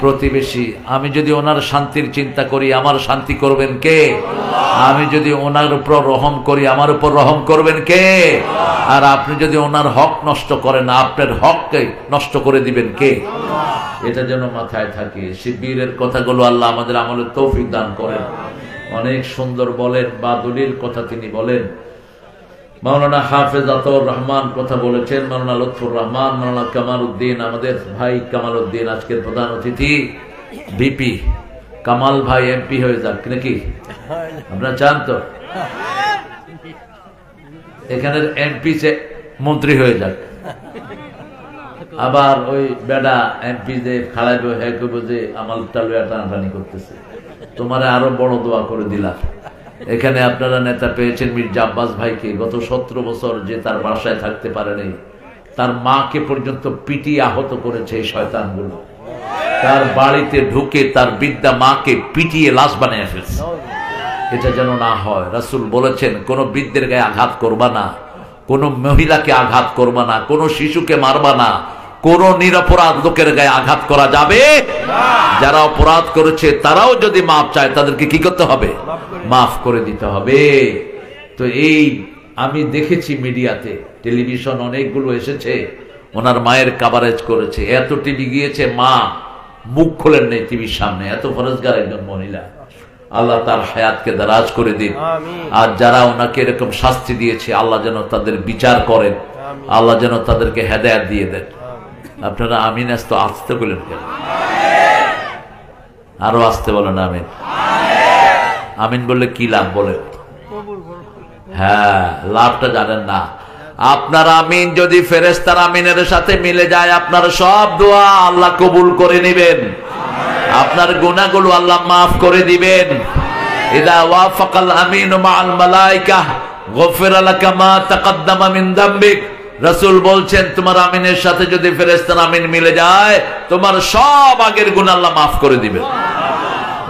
প্রতিবেশী। আমি যদি ওনার শান্তির চিন্তা করি, আমার শান্তি করবেন কে? আমি যদি ওনার উপর রহম করি, আমার উপর রহম করবেন কে? আর আপনি যদি ওনার হক নষ্ট করেন, আপনার হককে নষ্ট করে দিবেন কে? এটা যেন মাথায় থাকে। শিবিরের কথাগুলো আল্লাহ আমাদের আমলের তৌফিক দান করেন। অনেক সুন্দর বলেন বা দলিল কথা তিনি বলেন। মাওলানা হাফেজ আতাউর রহমান কথা বলেছেন, মাওলানা লুৎফুর রহমান, মাওলানা কামাল উদ্দিন, আমাদের ভাই কামাল উদ্দিন আজকের প্রধান অতিথি। ভিপি কামাল ভাই এমপি হয়ে যাক নাকি? আপনারা চান তো এখানের এমপি মন্ত্রী হয়ে যাক। আবার ওই বেডা এমপি যে খাড়াইব হ্যাঁ করব যে আমাল টালুয়া টানাটানি করতেছে, তোমার আরো বড় দোয়া করে দিলাম। এখানে আপনারা নেতা পেয়েছেন মির্জা আব্বাস ভাইকে, গত 17 বছর যে তার বাসায় থাকতে পারেনি, তার মাকে পর্যন্ত পিটিয়ে আহত করেছে এই শয়তানগুলো। তার বাড়িতে ঢুকে তার বৃদ্ধা মাকে পিটিয়ে লাশ বানিয়ে ফেলছে। এটা যেন না হয়। রাসূল বলেছেন কোন বৃদ্ধের গায়ে আঘাত করবা না, কোন মহিলাকে আঘাত করবা না, কোন শিশুকে মারবা না, কোন নিরপরাধ লোকের গায়ে আঘাত করা যাবে না। যারা অপরাধ করেছে তারাও যদি মাফ চায়, তাদেরকে কি করতে হবে? মাফ করে দিতে হবে। তো এই আমি দেখেছি মিডিয়াতে, টেলিভিশন অনেকগুলো এসেছে, ওনার মায়ের কাভারেজ করেছে, এত টিভি গিয়েছে, মা মুখ খোলেন নেই টিভির সামনে। এত ফরজগার একজন মহিলা, আল্লাহ তার হায়াতকে দারাজ করে দিন। আর যারা ওনাকে এরকম শাস্তি দিয়েছে, আল্লাহ যেন তাদের বিচার করেন, আল্লাহ যেন তাদেরকে হেদায়েত দিয়ে দেন। আপনারা আমিন আসতে আসতে বলেন কেন? আরো আসতে বলেন আমিন। আমিন বললে কি লাভ বলে? হ্যাঁ, লাভটা জানেন না আপনার। আমিন যদি ফেরেশতার আমিনের সাথে মিলে যায়, আপনার সব দোয়া আল্লাহ কবুল করে নেবেন, আপনার গুনাহগুলো আল্লাহ মাফ করে দিবেন। ইদা ওয়াফাকাল আমিনু মাআল মালায়েকা গফিরা লাকা মা তাকদ্দামা মিন যামবিক। রাসূল বলছেন তোমার আমিনের সাথে যদি ফেরেশতার আমিন মিলে যায়, তোমার সব আগের গুনাহ আল্লাহ মাফ করে দিবেন।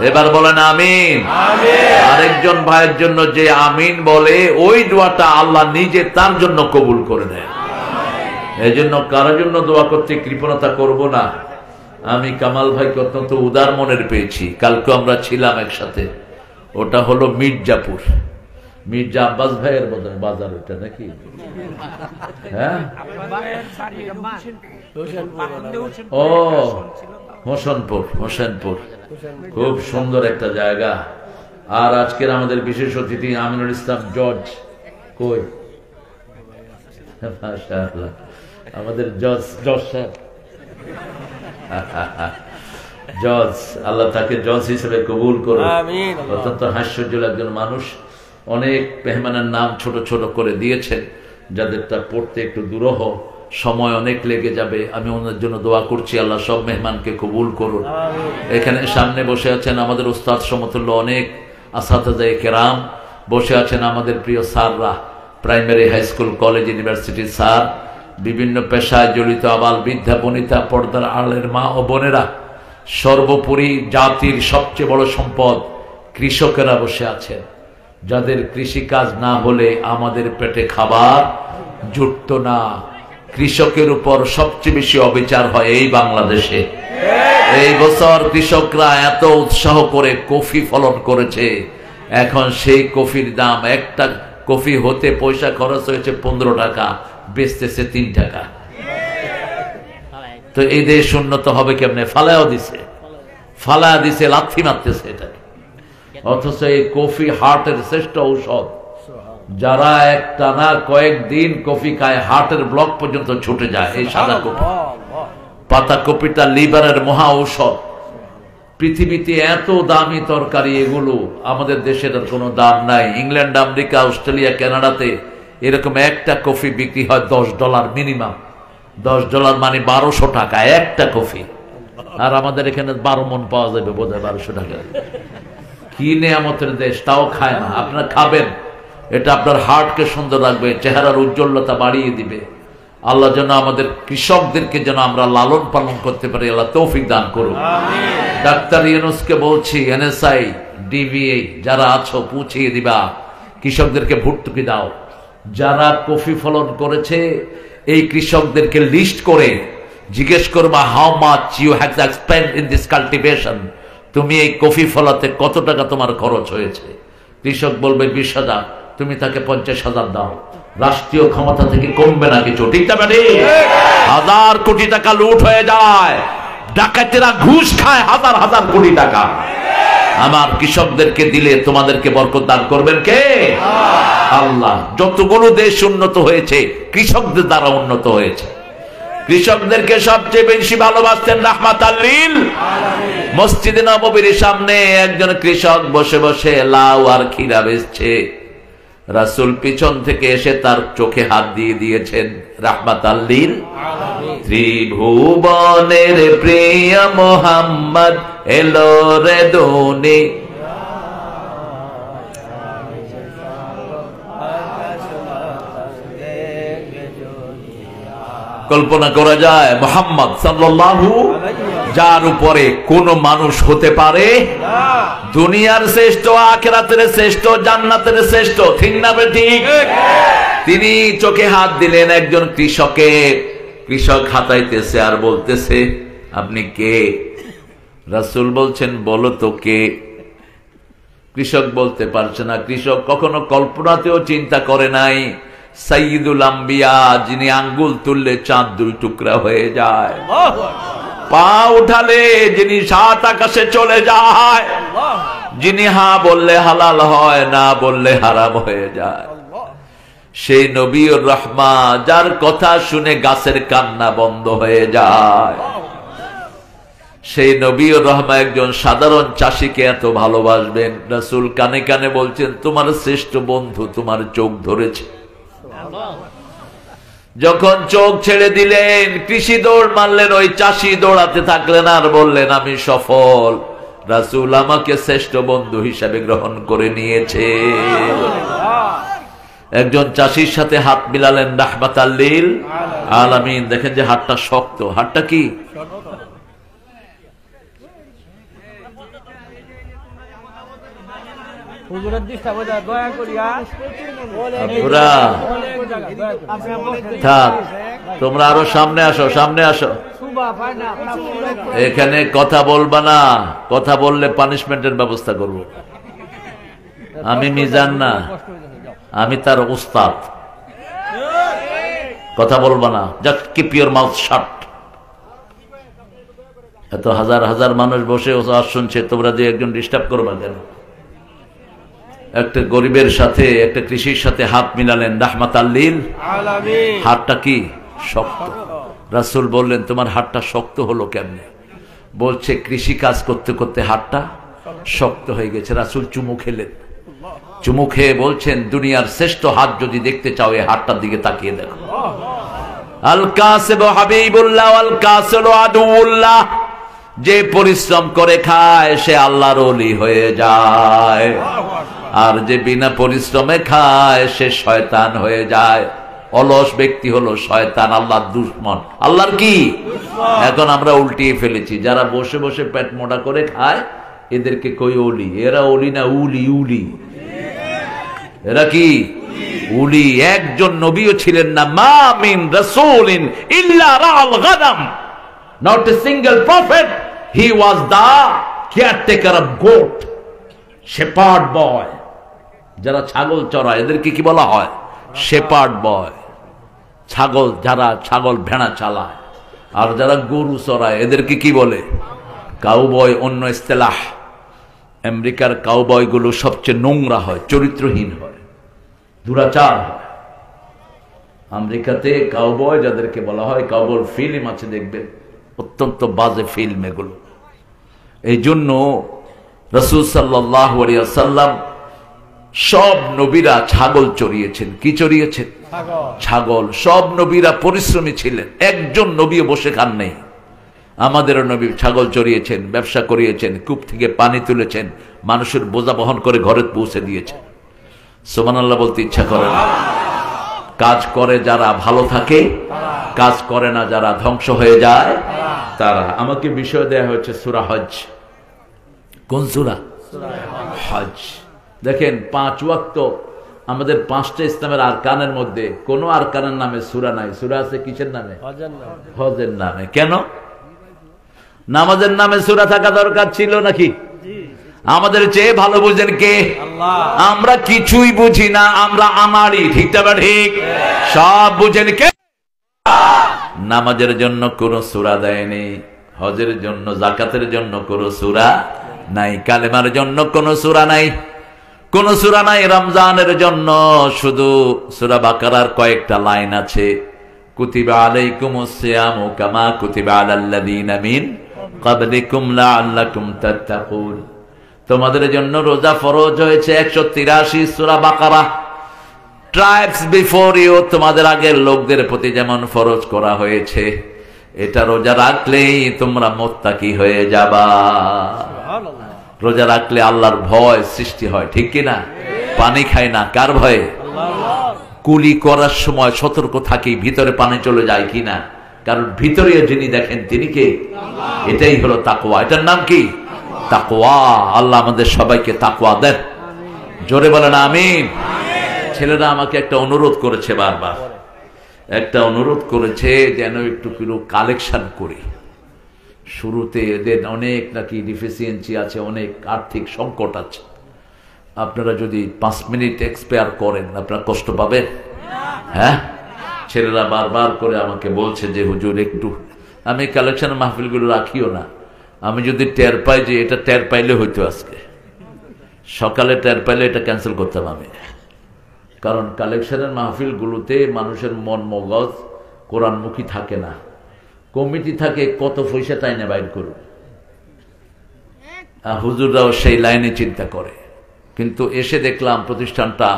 এবার বলেন আমিন। আরেকজন ভাইয়ের জন্য যে আমিন বলে, ওই দোয়াটা আল্লাহ নিজে তার জন্য কবুল করে নেয়। এই জন্য কারোর জন্য দোয়া করতে কৃপণতা করব না। আমি কামাল ভাইকে অত্যন্ত উদার মনের পেয়েছি। কালকে আমরা ছিলাম একসাথে, ওটা হলো মির্জাপুর, মির্জা আব্বাস ভাইয়ের বাজার ওটা নাকি? হ্যাঁ, ও হোসেনপুর, হোসেনপুর খুব সুন্দর একটা জায়গা। আর আজকের আমাদের বিশেষ অতিথি আমিনুল ইসলাম জজ, কই? মাশাআল্লাহ, আমাদের জজ সাহেব, জজ, আল্লাহ তাকে জজ হিসেবে কবুল করুন। অত্যন্ত হাস্যজ্জ্বল একজন মানুষ। অনেক মেহমানের নাম ছোট ছোট করে দিয়েছেন, যাদেরটা পড়তে একটু দুরূহ, সময় অনেক লেগে যাবে। আমি ওনার জন্য দোয়া করছি, আল্লাহ সব মেহমানকে কবুল করুন। এখানে সামনে বসে আছেন আমাদের উস্তাদ সমতুল্য অনেক আসাতিজা কেরাম, বসে আছেন আমাদের প্রিয় স্যাররা, প্রাইমারি, হাই স্কুল, কলেজ, ইউনিভার্সিটির স্যার, বিভিন্ন পেশায় জড়িত আবাল বৃদ্ধা বনিতা, পর্দার আড়ালের মা ও বোনেরা, সর্বোপরি জাতির সবচেয়ে বড় সম্পদ কৃষকেরা বসে আছেন, যাদের কৃষিকাজ না হলে আমাদের পেটে খাবার জুটতো না। কৃষকের উপর সবচেয়ে বেশি অবিচার হয় এই বাংলাদেশে। এই বছর কৃষকরা এত উৎসাহ করে কফি ফলন করেছে, এখন সেই কফির দাম, একটা কফি হতে পয়সা খরচ হয়েছে 15 টাকা, বেচতেছে 3 টাকা। তো এই দেশ উন্নত হবে কেমনে? ফালাও দিছে, লাথি মারতেছে এটা। অথচ এই কফি হার্টের শ্রেষ্ঠ ঔষধ। যারা একটানা কয়েকদিন কফি খায়, হার্টের ব্লক পর্যন্ত ছুটে যায়। এই সাদা কফি, পাতা কপিটা লিভারের মহা ঔষধ। পৃথিবীতে এত দামি তরকারি, এগুলো আমাদের দেশের কোনো দাম নাই। ইংল্যান্ড, আমেরিকা, অস্ট্রেলিয়া, কানাডাতে এরকম একটা কফি বিক্রি হয় $10 মিনিমাম। $10 মানে 1200 টাকা একটা কফি। আর আমাদের এখানে 12 মণ পাওয়া যাবে বোধ হয় 1200 টাকা। কি নেয়ামতের দেশ, তাও খায় না। আপনারা খাবেন, এটা আপনার হার্টকে সুন্দর রাখবে, চেহারার উজ্জ্বলতা বাড়িয়ে দিবে। আল্লাহ যেন আমাদের কৃষকদেরকে যেন আমরা লালন পালন করতে পারি, আল্লাহ তৌফিক দান করুন। ডাক্তার ইউনূসকে বলছি, NSI, DVA যারা আছো পৌঁছিয়ে দিবা, কৃষকদেরকে ভর্তুকি দাও। যারা কফি ফলন করেছে এই কৃষকদেরকে লিস্ট করে জিজ্ঞেস করবা how much you have spent in this cultivation, তুমি এই কফি ফলাতে কত টাকা তোমার খরচ হয়েছে। কৃষক বলবে 20,000, তুমি তাকে 50,000 দাও, রাষ্ট্রীয় ক্ষমতা থেকে কমবে না কিছু, ঠিক না বেটি? 1000 কোটি টাকা লুট হয়ে যায়, ডাকাতেরা ঘুষ খায় হাজার হাজার কোটি টাকা। আমার কৃষকদেরকে দিলে তোমাদেরকে বরকত দান করবেন কে? আল্লাহ। যতগুলো দেশ উন্নত হয়েছে কৃষকদের দ্বারা উন্নত হয়েছে। কৃষকদেরকে সবচেয়ে বেশি ভালোবাসতেন রাহমাতাল লিল আলামিন। মসজিদে নববীর সামনে একজন কৃষক বসে বসে লাউ আর খিরা বেচছে, রাসূল পিছন থেকে এসে তার চোখে হাত দিয়ে দিয়েছেন, রাহমাতাল লিল আলামিন। ত্রিভুবনের প্রিয় মুহাম্মদ এলো রে দুনিয়া। কল্পনা করা যায় মুহাম্মদ সাল্লাল্লাহু, যার উপরে কোন মানুষ হতে পারে না, দুনিয়ার শ্রেষ্ঠ, আখিরাতের শ্রেষ্ঠ, জান্নাতের শ্রেষ্ঠ, ঠিক না ঠিক? তিনি চোখে হাত দিলেন একজন কৃষকে। কৃষক হাতাইতেছে আর বলতেছে, আপনি কে? রাসূল বলছেন, বলো তো কে? কৃষক বলতে পারছে না। কৃষক কখনো কল্পনাতেও চিন্তা করে নাই সাইয়্যিদুল আম্বিয়া, যিনি আঙ্গুল তুললে চাঁদ 2 টুকরা হয়ে যায়, পা উঠালে যিনি 7 আকাশে চলে যায়, যিনি হা বললে হালাল হয়, না বললে হারাম হয়ে যায়, সেই নবীর রহমা, যার কথা শুনে গাছের কান্না বন্ধ হয়ে যায়, সেই নবীর রহমা একজন সাধারণ চাষিকে এত ভালোবাসবেন। রাসূল কানে কানে বলছেন, তোমার শ্রেষ্ঠ বন্ধু তোমার চোখ ধরেছে। যখন চোখ ছেড়ে দিলেন, কৃষি দৌড় মারলেন, ওই চাষি দৌড়াতে থাকলেন আর বললেন, আমি সফল, রাসূল আমাকে শ্রেষ্ঠ বন্ধু হিসাবে গ্রহণ করে নিয়েছে। একজন চাষির সাথে হাত মিলালেন রাহমাতাল লিল আলামিন। দেখেন যে হাতটা শক্ত। হাতটা কি? তোমরা আরো সামনে আসো, সামনে আসো। এখানে কথা বলবা না, কথা বললে পানিশমেন্টের ব্যবস্থা করব। আমি মিজান না, আমি তার উস্তাদ। কথা বলবা না, জাস্ট কিপ ইওর মাউথ শাট। এত হাজার হাজার মানুষ বসে শুনছে, তোমরা যে একজন ডিস্টার্ব করবা কেন? একটা গরিবের সাথে, একটা কৃষির সাথে হাত মিলালেন রাহমাতাল লিল আলামিন। হাতটা কি? শক্ত। রাসূল বললেন, তোমার হাতটা শক্ত হলো কেমনে? বলছে, কৃষি কাজ করতে করতে হাতটা শক্ত হয়ে গেছে। রাসূল চুমু খেলেন, চুমু খেয়ে বলছেন, দুনিয়ার শ্রেষ্ঠ হাত যদি দেখতে চাও এই হাতটার দিকে তাকিয়ে দেখো। আল কাসিব হাবিবুল্লাহ ওয়াল কাসিল আদুউল্লাহ। যে পরিশ্রম করে খায় সে আল্লাহর ওলি হয়ে যায়, আর যে বিনা পরিশ্রমে খায় সে শয়তান হয়ে যায়। অলস ব্যক্তি হলো শয়তান, আল্লাহর দুশমন। আল্লাহর কি? এখন আমরা উল্টিয়ে ফেলেছি। যারা বসে বসে পেট মোটা করে খায় এদেরকে কই ওলি। এরা ওলি না, উলি। উলি এরা কি? উলি। একজন নবীও ছিলেন না। মা মিন রাসূলিন ইল্লা রাআল গানাম, not a single prophet, he was the caretaker of goat, shepherd boy. যারা ছাগল চড়ায় এদেরকে কি বলা হয়? Shepherd boy. ছাগল, যারা ছাগল ভেড়া চালায়, আর যারা গরু চড়ায় এদেরকে কি বলে? কাউবয়। অন্য ইস্তেলাহ। আমেরিকার কাউবয় গুলো সবচেয়ে নোংরা হয়, চরিত্রহীন হয়, দুরাচার হয়। আমেরিকাতে কাউবয় যাদেরকে বলা হয়, কাউবয় ফিল্ম আছে দেখবেন, অত্যন্ত বাজে ফিল্ম এগুলো। এই জন্য রাসূল সাল্লাল্লাহু আলাইহি ওয়াসাল্লাম সব নবীরা ছাগল চড়িয়েছেন। কি চড়িয়েছেন? ছাগল। সব নবীরা পরিশ্রমী ছিলেন, একজন নবীও বসে খান নেই। আমাদেরও নবী ছাগল চড়িয়েছেন, ব্যবসা করিয়েছেন, কূপ থেকে পানি তুলেছেন, মানুষের বোঝা বহন করে ঘরে পৌঁছে দিয়েছেন। সুবহানাল্লাহ বলতে ইচ্ছা করে না। কাজ করে যারা ভালো থাকে, কাজ করে না যারা ধ্বংস হয়ে যায় তারা। আমাকে বিষয় দেয়া হয়েছে সূরা হজ। কোন সূরা? হজ। দেখেন 5 ওয়াক্ত আমাদের 5টা ইসলামের আরকানের মধ্যে কোন আরকানের নামে সূরা নাই। সূরা আছে কিসের নামে? হজের নামে। কেন? নামাজের নামে সূরা থাকা দরকার ছিল নাকি? আমাদের চেয়ে ভালো বুঝেন কে? আমরা কিছুই বুঝি না, আমরা আমারই। ঠিক না ঠিক? সব বুঝেন কে? নামাজের জন্য কোন সূরা দেয়নি, হজের জন্য যাকাতের জন্য কোন সূরা নাই, কালেমার জন্য কোন সূরা নাই, কোন সূরা নাই। রমজানের জন্য শুধু সূরা বাকারার কয়েকটা লাইন আছে, কুতিবা আলাইকুমুস সিয়ামু কামা কুতিবা আলাল্লাযীনা মিন ক্বাবলিকুম লাআল্লাকুম তাত্তাকুন। তোমাদের জন্য রোজা ফরজ হয়েছে 183 সূরা বাকারা। ট্রাইবস বিফোর ইউ, তোমাদের আগের লোকদের প্রতি যেমন ফরজ করা হয়েছে, এটা রোজা রাখলেই তোমরা মুত্তাকি হয়ে যাবা। রোজা রাখলে আল্লাহর ভয় সৃষ্টি হয়, ঠিক কিনা? পানি খায় না, কার ভয়ে? কুলি করার সময় সতর্ক থাকি ভিতরে পানি চলে যায় কিনা, কারণ ভিতরে যিনি দেখেন তিনি কে? এটাই হলো তাকওয়া। এটার নাম কি? তাকওয়া। আল্লাহ আমাদের সবাইকে তাকওয়া দেন। জোরে বলেন আমিন। ছেলেরা আমাকে একটা অনুরোধ করেছে, বারবার একটা অনুরোধ করেছে যেন একটু কালেকশন করি। শুরুতে এদের অনেক নাকি ডিফিসিয়েন্সি আছে, অনেক আর্থিক সংকট আছে। আপনারা যদি 5 মিনিট এক্সপায়ার করেন আপনারা কষ্ট পাবেন। হ্যাঁ, ছেলেরা বারবার করে আমাকে বলছে যে হুজুর একটু, আমি কালেকশন মাহফিলগুলো রাখিও না। আমি যদি টের পাই যে এটা টের পাইলে হইতো, আজকে সকালে টের পাইলে এটা ক্যান্সেল করতাম আমি। কারণ কালেকশনের মাহফিলগুলোতে মানুষের মন মগজ কোরআনমুখী থাকে না। কমিটি থাকে কত পয়সা টাইনে বাইর করবে, হুজুররাও সেই লাইনে চিন্তা করে। কিন্তু এসে দেখলাম প্রতিষ্ঠানটা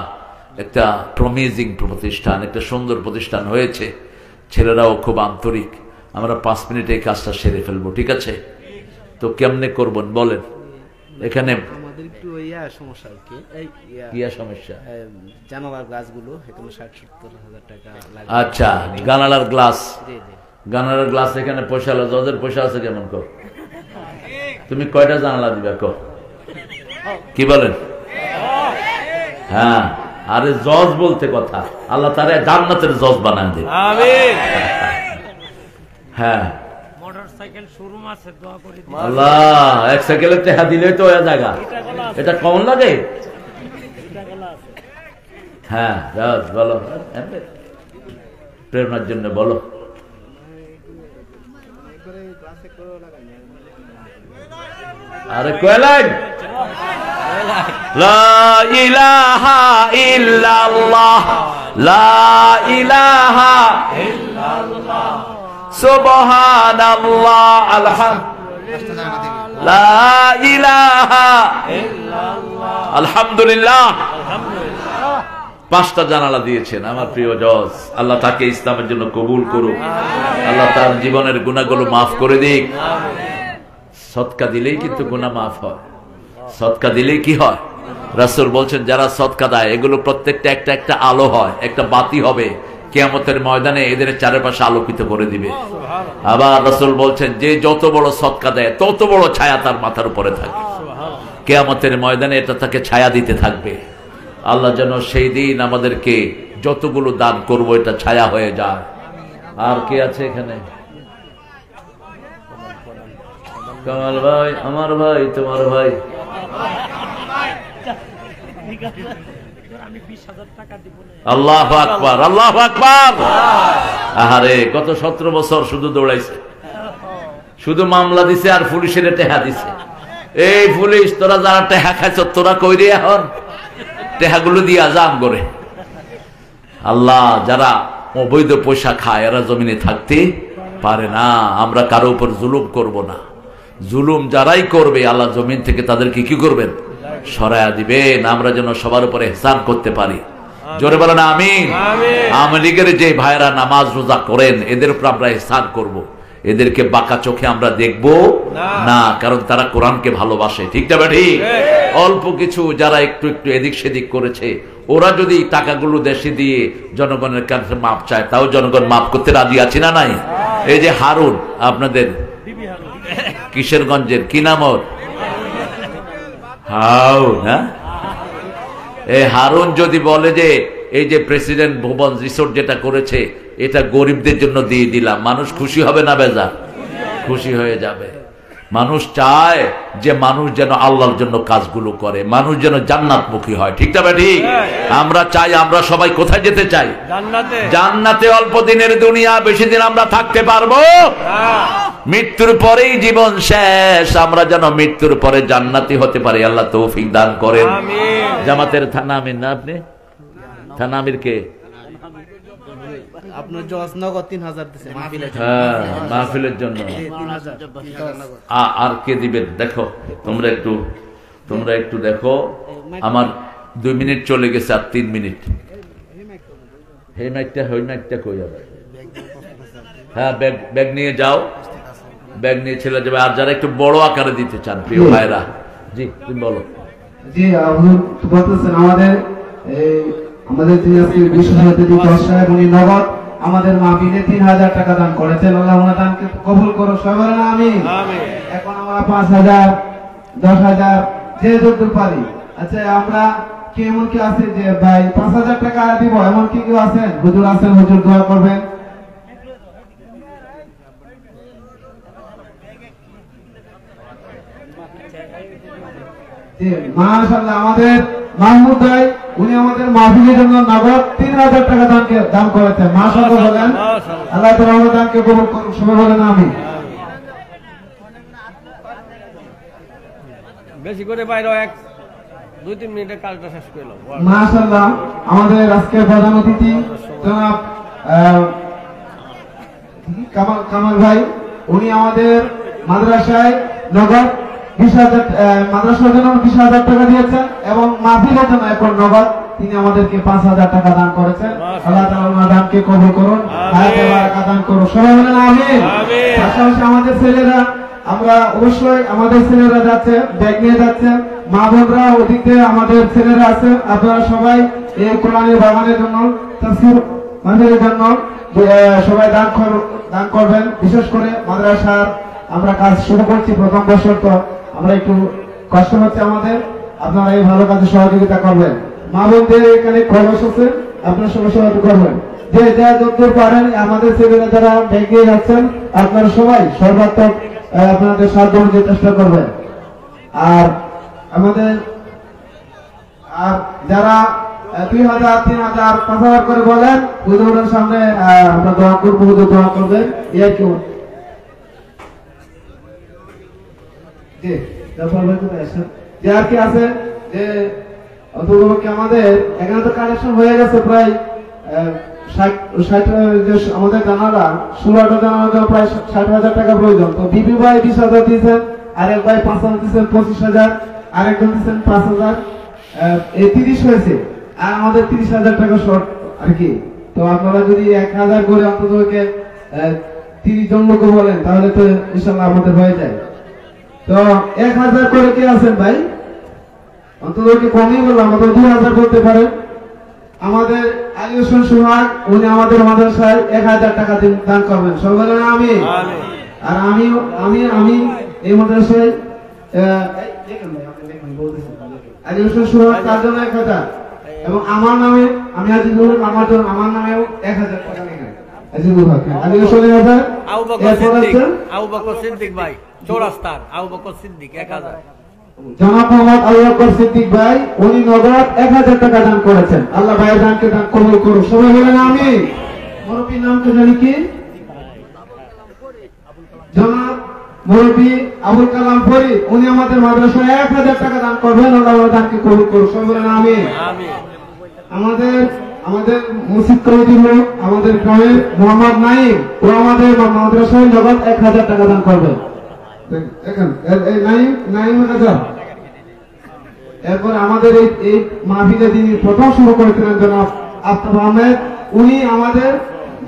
একটা প্রমিজিং প্রতিষ্ঠান, একটা সুন্দর প্রতিষ্ঠান হয়েছে। ছেলেরাও খুব আন্তরিক। আমরা 5 মিনিটে এই কাজটা সেরে ফেলবো, ঠিক আছে? তো কেমনে করবেন বলেন? এখানে আমাদের একটু সমস্যা আর কি। সমস্যা? জানালার গ্লাসগুলো এখানে 60-70 হাজার টাকা লাগে। আচ্ছা, জানালার গ্লাস। জি জি, জানালার গ্লাস এখানে পয়সা হলো, জজের পয়সা আছে কেমন? কো তুমি কয়টা জানালা দিবা? কো কি বলেন? হ্যাঁ, আরে জজ বলতে কথা, আল্লাহ তারে জান্নাতের জজ বানায় দেবে। আমিন। হ্যাঁ, মোটরসাইকেল শোরুম আছে, দোয়া করি আল্লাহ। এক সাইকেলের টাকা দিলেই তো ওই জায়গা, এটা কেমন লাগে? হ্যাঁ, জজ বলো, প্রেরণার জন্য বলো। আরে কয়লাইন? লা ইলাহা ইল্লাল্লাহ, লা ইলাহা ইল্লাল্লাহ, সুবহানাল্লাহ, আলহামদুলিল্লাহ, লা ইলাহা ইল্লাল্লাহ, আলহামদুলিল্লাহ। 5টা জানালা দিয়েছেন আমার প্রিয় জজ। আল্লাহ তাকে ইসলামের জন্য কবুল করুক, আল্লাহ তার জীবনের গুনাহগুলো মাফ করে দিক। সদকা দিলেই কিন্তু গুনাহ মাফ হয়। সদকা দিলেই কি হয়? রাসূল বলছেন যারা সদকা দেয় এগুলো প্রত্যেকটা একটা একটা আলো হয়, একটা বাতি হবে, কিয়ামতের ময়দানে এদের চারপাশে আলোকিত করে দিবে। আবার রাসূল বলছেন যে যত বড় সদকা দেয় তত বড় ছায়া তার মাথার উপরে থাকে, কিয়ামতের ময়দানে এটা তাকে ছায়া দিতে থাকবে। আল্লাহ যেন সেই দিন আমাদেরকে যতগুলো দান করব এটা ছায়া হয়ে যায়। আর কে আছে এখানে? কামাল ভাই, আমার ভাই, তোমার ভাই। আল্লাহু আকবার, আল্লাহু আকবার। আহারে, গত 17 বছর শুধু দৌড়াইছে, শুধু মামলা দিছে আর পুলিশের টেহা দিছে। এই পুলিশ, তোরা যারা টেহা খাইছ তোরা কই রে? এখন টেহাগুলো দিয়া জাম করে। আল্লাহ, যারা অবৈধ পয়সা খায় এরা জমিনে থাকতে পারে না। আমরা কারো উপর জুলুম করব না। জুলুম যারাই করবে আল্লাহ জমিন থেকে তাদেরকে কি করবেন? সরায়া দিবেন। আমরা যেন সবার উপরে ইহসান করতে পারি। জোরে বলেন আমিন। আওয়ামী লীগের যে ভাইরা নামাজ রোজা করেন এদের উপর আমরা ইহসান করব। এদেরকে বাঁকা চোখে আমরা দেখব না, কারণ তারা কোরআনকে ভালোবাসে, ঠিক না ঠিক? অল্প কিছু যারা একটু একটু এদিক সেদিক করেছে, ওরা যদি টাকাগুলো দেশে দিয়ে জনগণের কাছে মাপ চায় তাও জনগণ মাপ করতে রাজি আছে না নাই? এই যে হারুন, আপনাদের কিশোরগঞ্জের কি নাম ওর? হাউ না, এই হারুন যদি বলে যে এই যে প্রেসিডেন্ট ভুবন রিসোর্ট যেটা করেছে এটা গরিবদের জন্য দিয়ে দিলাম, মানুষ খুশি হবে না বেজার? খুশি হয়ে যাবে। মানুষ চায় যে মানুষ যেন আল্লাহর জন্য কাজগুলো করে, মানুষ যেন জান্নাতমুখী হয়, ঠিক না ঠিক? আমরা চাই, আমরা সবাই কোথায় যেতে চাই? জান্নাতে। জান্নাতে। অল্প দিনের দুনিয়া, বেশি দিন আমরা থাকতে পারবো? মৃত্যুর পরেই জীবন শেষ, আমরা যেন মৃত্যুর পরে জান্নাতি হতে পারি, আল্লাহ তৌফিক দান করেন। জামাতের থানা আমির না আপনি? থানা আমির কে? আপনার জজ নগদ 3000 দিছে মাহফিলের জন্য। হ্যাঁ, মাহফিলের জন্য। 3000 আর কে দিবেন? দেখো তোমরা একটু দেখো, আমার 2 মিনিট চলে গেছে, আর 3 মিনিট। এই মাইকটা কই যাবে? হ্যাঁ, ব্যাগ নিয়ে যাও, ব্যাগ নিয়ে ছেলে যাবে। আর যারা একটু বড় আকারে দিতে চান, প্রিয় ভাইরা, জি তুমি বলো। জি হুজুর বলতেছেন আমাদের যিনি আজকে বিশেষ অতিথি সাহেব, উনি নগদ আমাদের মাহফিলে 3000 টাকা দান করেছেন। আল্লাহ ওনার দানকে কবুল করো, সবাই বলেন আমিন। এখন আমরা 5000, 10000 যে যতদূর পারি। আচ্ছা, আমরা কি এমন কি আছে যে ভাই 5000 টাকা দিব, এমন কি কেউ আছেন? হুজুর আছেন, হুজুর দোয়া করবেন। মাশাআল্লাহ, আমাদের মাহমুদ ভাই, উনি আমাদের মাহফিলের জন্য নগদ 3000 টাকা দান করেছেন। মাশাআল্লাহ বলেন, আল্লাহ তাআলা আমাদের দানকে কবুল করুন, সবাই বলেন আমিন। বেশি করে বাইরে 1-2-3 মিনিটে কাজটা শেষ করলো। মাশাআল্লাহ, আমাদের আজকে প্রধান অতিথি জনাব কামাল ভাই, উনি আমাদের মাদ্রাসায় নগদ 20,000 মাদ্রাসার জন্য 20,000 টাকা দিয়েছেন, এবং মাহফিলের জন্য এখন নগদ তিনি আমাদেরকে 5,000 টাকা দান করেছেন। আল্লাহ তাআলা ওনার দানকে কবুল করুন, হায়াতে বারাকা দান করুন, সবাই বলেন আমিন। পাশাপাশি আমাদের ছেলেরা, আমরা অবশ্যই আমাদের ছেলেরা যাচ্ছে, ব্যাগ নিয়ে যাচ্ছে, মা বোনরা ওদিকে আমাদের ছেলেরা আছে। আপনারা সবাই এই কোরআনের বাগানের জন্য, তাফসীর মাহফিলের জন্য সবাই দান করবেন। বিশেষ করে মাদ্রাসার আমরা কাজ শুরু করছি, প্রথম বছর, তো আমরা একটু কষ্ট হচ্ছে আমাদের, আপনারা এই ভালো কাজে সহযোগিতা করবেন। মা বোনদের এখানে খরচ আছে, আপনারা সবাই সহযোগিতা করবেন। যে যা যতদূর পারেন, আমাদের ছেলেরা যারা এগিয়ে যাচ্ছেন, আপনারা সবাই সর্বাত্মক আপনাদের সাহায্য অনুযায়ী চেষ্টা করবেন। আর আমাদের যারা 2000, 3000, 5000 করে বলেন, হুজুরের সামনে আমরা দোয়া করবো, হুজুর দোয়া করবেন। আর কি আছে যে আমাদের এখানে তো কালেকশন হয়ে গেছে প্রায় 60 আমাদের জানালা 16টা জানালা প্রায় 60,000 টাকা প্রয়োজন। তো বিপি ভাই 20,000 দিয়েছেন, আরেক ভাই 5,000 দিয়েছেন, 25,000, আরেকজন দিয়েছেন 5,000, এই 30 হয়েছে। আর আমাদের 30,000 টাকা শর্ট আর কি। তো আপনারা যদি 1,000 করে অন্তত 30 জন লোক বলেন, তাহলে তো ইনশাআল্লাহ আমাদের হয়ে যায়। তো 1,000 করে কে আছেন ভাই? অন্তত কি কমই বললাম, আমাদের 2,000 বলতে পারেন। আমাদের আলী হোসেন সোহাগ, উনি আমাদের মাদ্রাসায় 1,000 টাকা দান করবেন, সবাই বলেন আমিন। আর আমি এই মাদ্রাসায় আলী হোসেন সোহাগ, তার জন্য 1,000, এবং আমার নামে আমি আজিজুল, আমার নামেও 1,000 টাকা নেবেন। আজিজুল হক, আলী হোসেন 1,000, আবু বকর সিদ্দিক ভাই চৌরাস্তার, আবু বকর সিদ্দিক 1,000, জনাব মোহাম্মদ আবু বকর সিদ্দিক ভাই, উনি নগদ 1,000 টাকা দান করেছেন। আল্লাহ ভাইয়ের দানকে দান কবুল করুন, সবাই বলেন আমিন। মুরব্বীর নাম তো জানি কি? জনাব মুরব্বী আবুল কালাম ফরিদ, উনি আমাদের মাদ্রাসায় 1,000 টাকা দান করবেন। আল্লাহ ভাইয়ের দানকে কবুল করুন, সবাই বলেন আমিন। আমাদের মসজিদ কমিটির লোক, আমাদের গ্রামের মোহাম্মদ নাইম, ও আমাদের মাদ্রাসায় নগদ 1,000 টাকা দান করবেন। এরপর আমাদের এই মাহফিলে যিনি প্রথম শুরু করেছিলেন জনাব আফতাব আহমেদ, উনি আমাদের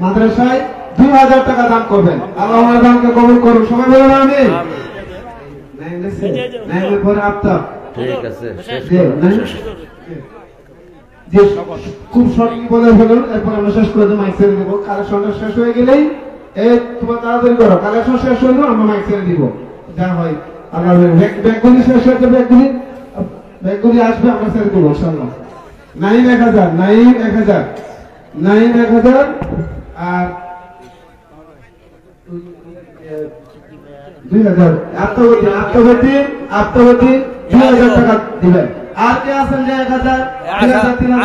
মাদ্রাসায় 2,000 টাকা দান করবেন। আল্লাহ ওনার দানকে কবুল করুন, সবাই বলেন আমিন। নাইমের পরে আফতাব, ঠিক আছে, খুব শর্ট বলে ফেলুন, এরপর আমরা শেষ করে দেবো, মাইক ছেড়ে দেবো। কালেকশনটা শেষ হয়ে গেলেই তোমার তাড়াতাড়ি করো, কালেকশন শেষ হইলো আমরা মাইক ছেড়ে দিব, যা হয়। ব্যাগগুলি শেষ হয়েছে, ব্যাগগুলি আসবে, আমরা ছেড়ে দেবো ইনশাআল্লাহ। নাইম 1000, নাইম 1000, নাইম 1000 আর 2000 আত্মগতি 2000 টাকা দিবেন। আর কে আছেন যে 1000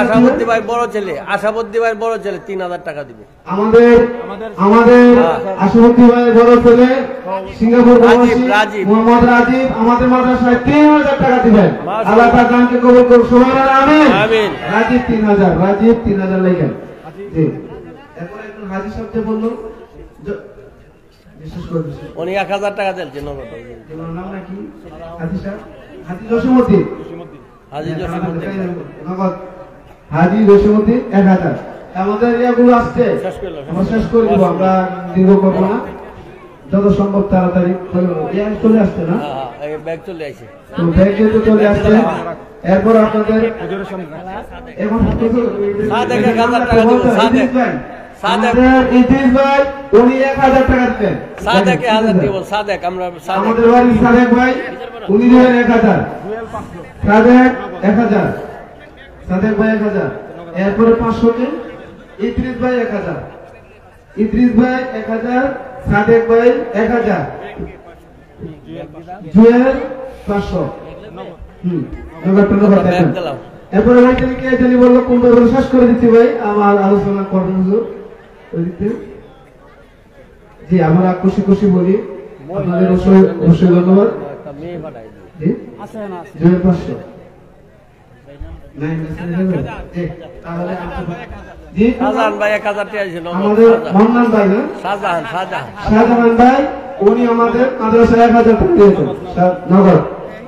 আশাবদ্দি ভাই বড় ছেলে, আশাবদ্দি ভাই বড় ছেলে 3000 টাকা দিবে। আমাদের আশাবদ্দি ভাই বড় ছেলে সিঙ্গাপুর প্রবাসী মোহাম্মদ রাজীব আমাদের মাদ্রাসায় 3000 টাকা দিবেন। আল্লাহ তার দানকে কবুল করুন, সুবহানাল্লাহ, আমিন। আমিন। রাজীব 3000 লেখেন। জি, এরপর একজন হাজী সাহেব যে বলল বিশেষ করে উনি 1000 টাকা দিয়েছেন নগদ। ওনার নাম নাকি? হাজী সাহেব, হাজী জসিমউদ্দিন, হাজী জসিমউদ্দিন নগদ হাজী জসিমউদ্দিন 1000। আমাদের ইয়াগুলো আসছে, আমরা শেষ করে দিব, আমরা দীর্ঘ করবো না, যত সম্ভব তাড়াতাড়ি চলে আসছে না, এই ব্যাগ চলে আসে। তো ব্যাগ যেহেতু চলে আসছে, এরপর আপনাদের এখন সাদেক 1000 টাকা দিব। সাদেক ইদ্রিস ভাই উনি 1000 টাকা দিবেন। সাদেক 1000 দিব। সাদেক আমরা আমাদের বাড়ির সাদেক ভাই উনি দিবেন 1000। সাদেক 1000, সাদেক ভাই 1000। এরপরে 500 কে ইদ্রিস ভাই 1000, ইদ্রিস ভাই 1000, সাদেক ভাই 1000, জুয়েল 500। এরপরে ভাই কে জানি বললো কোন ব্যাপারে শেষ করে দিচ্ছি ভাই, আমার আলোচনা করবেন হুজুর। জি, আমরা খুশি খুশি বলি, আপনাদের অবশ্যই ধন্যবাদ। জুয়েল 500। শাহজাহান ভাই 1000 টাকা দিয়েছিল। আমাদের মন্নান ভাই না, শাহজাহান ভাই উনি আমাদের মাদ্রাসায় 1000 টাকা দিয়েছেন, নগদ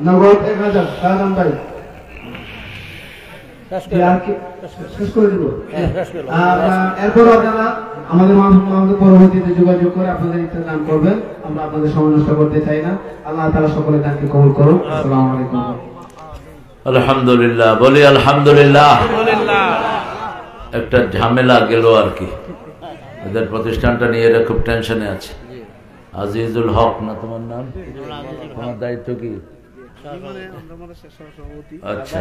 1000। শাহজাহান ভাই শেষ করে দিব। এরপর আপনারা আমাদের পরবর্তীতে যোগাযোগ করে আপনাদের ইচ্ছা দান করবেন, আমরা আপনাদের সময় নষ্ট করতে চাই না। আল্লাহ তাআলা সকলের দানকে কবুল করুন। আসসালামু আলাইকুম। আলহামদুলিল্লাহ, বলি আলহামদুলিল্লাহ। একটা ঝামেলা গেল আর কি, এদের প্রতিষ্ঠানটা নিয়ে এরা খুব টেনশনে আছে। আজিজুল হক না তোমার নাম? তোমার দায়িত্ব কি? আচ্ছা,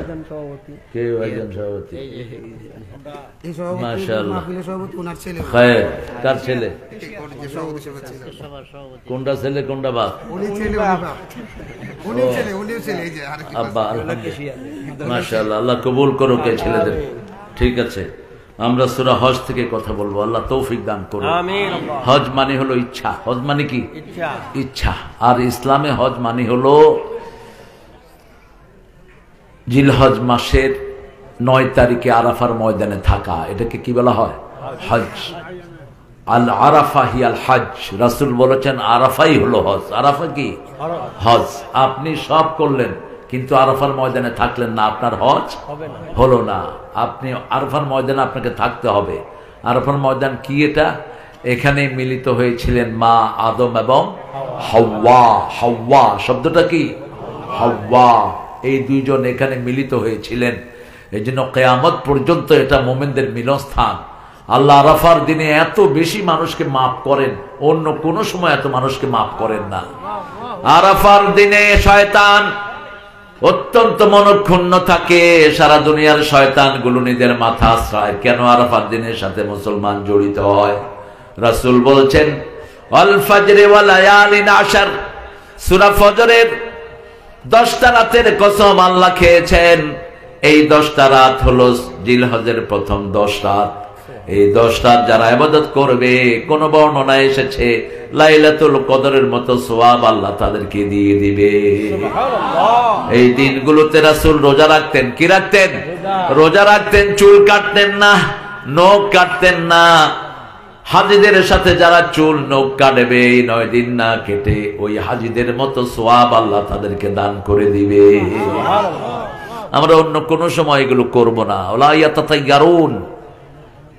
কেউ একজন সভাপতি। মাশাআল্লাহ, খায়ের। কার ছেলে? কোনটা ছেলে কোনটা বাপ? আব্বা। মাশাআল্লাহ, আল্লাহ কবুল করুক এই ছেলেদের। ঠিক আছে, আমরা সূরা হজ থেকে কথা বলবো, আল্লাহ তৌফিক দান করুন। আমিন। হজ মানে হলো ইচ্ছা। হজ মানে কি? ইচ্ছা। আর ইসলামে হজ মানে হলো জিলহজ মাসের 9 তারিখে আরাফার ময়দানে থাকা। এটাকে কি বলা হয়? হজ। আল আরাফা হিয়াল হজ। রাসূল বলেছেন আরাফাই হলো হজ। আরাফা কি? হজ। আপনি সব করলেন কিন্তু আরাফার ময়দানে থাকলেন না, আপনার হজ হলো না। আপনি আরাফার ময়দানে আপনাকে থাকতে হবে। আরাফার ময়দান কি? এটা এখানে মিলিত হয়েছিলেন মা আদম এবং হাওয়া। হাওয়া শব্দটা কি? হাওয়া। এই দুইজন এখানে মিলিত হয়েছিলেন। এই জন্য কিয়ামত পর্যন্ত এটা মুমিনদের মিলনস্থান। আল্লাহ আরাফার দিনে এত বেশি মানুষকে মাফ করেন, অন্য কোন সময় এত মানুষকে মাফ করেন না। আরাফার দিনে শয়তান অত্যন্ত মনক্ষুণ্ণ থাকে। সারা দুনিয়ার শয়তান গুলো নিজের মাথা আশ্রয় কেন আরাফার দিনের সাথে মুসলমান জড়িত হয়? রাসূল বলছেন আল ফাজরে ওয়া লায়ালিন আশর, সূরা ফজরের 10টা রাতের কসম আল্লাহ খেয়েছেন। এই 10টা রাত হলো জিলহজের প্রথম 10 রাত। এই 10 রাত যারা ইবাদত করবে, কোন বর্ণনায় এসেছে লাইলাতুল কদরের মতো সওয়াব আল্লাহ তাদেরকে দিয়ে দিবে। এই দিনগুলোতে রাসূল রোজা রাখতেন। কি রাখতেন? রোজা রাখতেন। চুল কাটতেন না, নখ কাটতেন না। হাজিদের সাথে যারা চুল নখ কাটবে এই 9 দিন না কেটে, ওই হাজিদের মতো সওয়াব আল্লাহ তাদেরকে দান করে দিবে। আমরা অন্য কোন সময় এগুলো করব না। ওলা ইয়াতাতাইয়ারুন,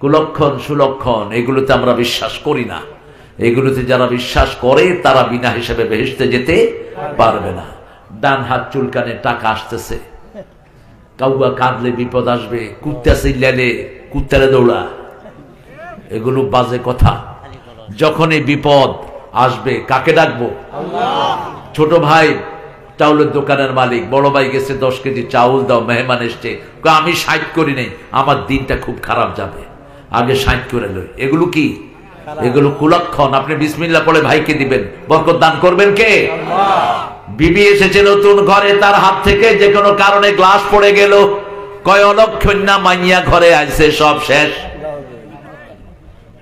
কুলক্ষণ সুলক্ষণ, এগুলোতে আমরা বিশ্বাস করি না। এগুলোতে যারা বিশ্বাস করে তারা বিনা হিসাবে বেহেশতে যেতে পারবে না। ডান হাত চুলকানে টাকা আসতেছে, কাউয়া কাঁদলে বিপদ আসবে, কুত্তা চিল্লালে কুত্তারে দৌড়া, এগুলো বাজে কথা। যখন এই বিপদ আসবে কাকে ডাকবো? ছোট ভাই চাউলের দোকানের মালিক, বড় ভাই গেছে 10 কেজি চাউল দাও, মেহমান এসছে, আমি 60 করি নাই, আমার দিনটা খুব খারাপ যাবে, আগে 60 করে লই। এগুলো কি? এগুলো কুলক্ষণ। আপনি বিসমিল্লাহ পড়ে ভাইকে দিবেন, বরকত দান করবেন কে? বিবি এসেছে নতুন ঘরে, তার হাত থেকে যে কোনো কারণে গ্লাস পড়ে গেল, কয় অলক্ষণ্যা মাইয়া ঘরে আসছে, সব শেষ,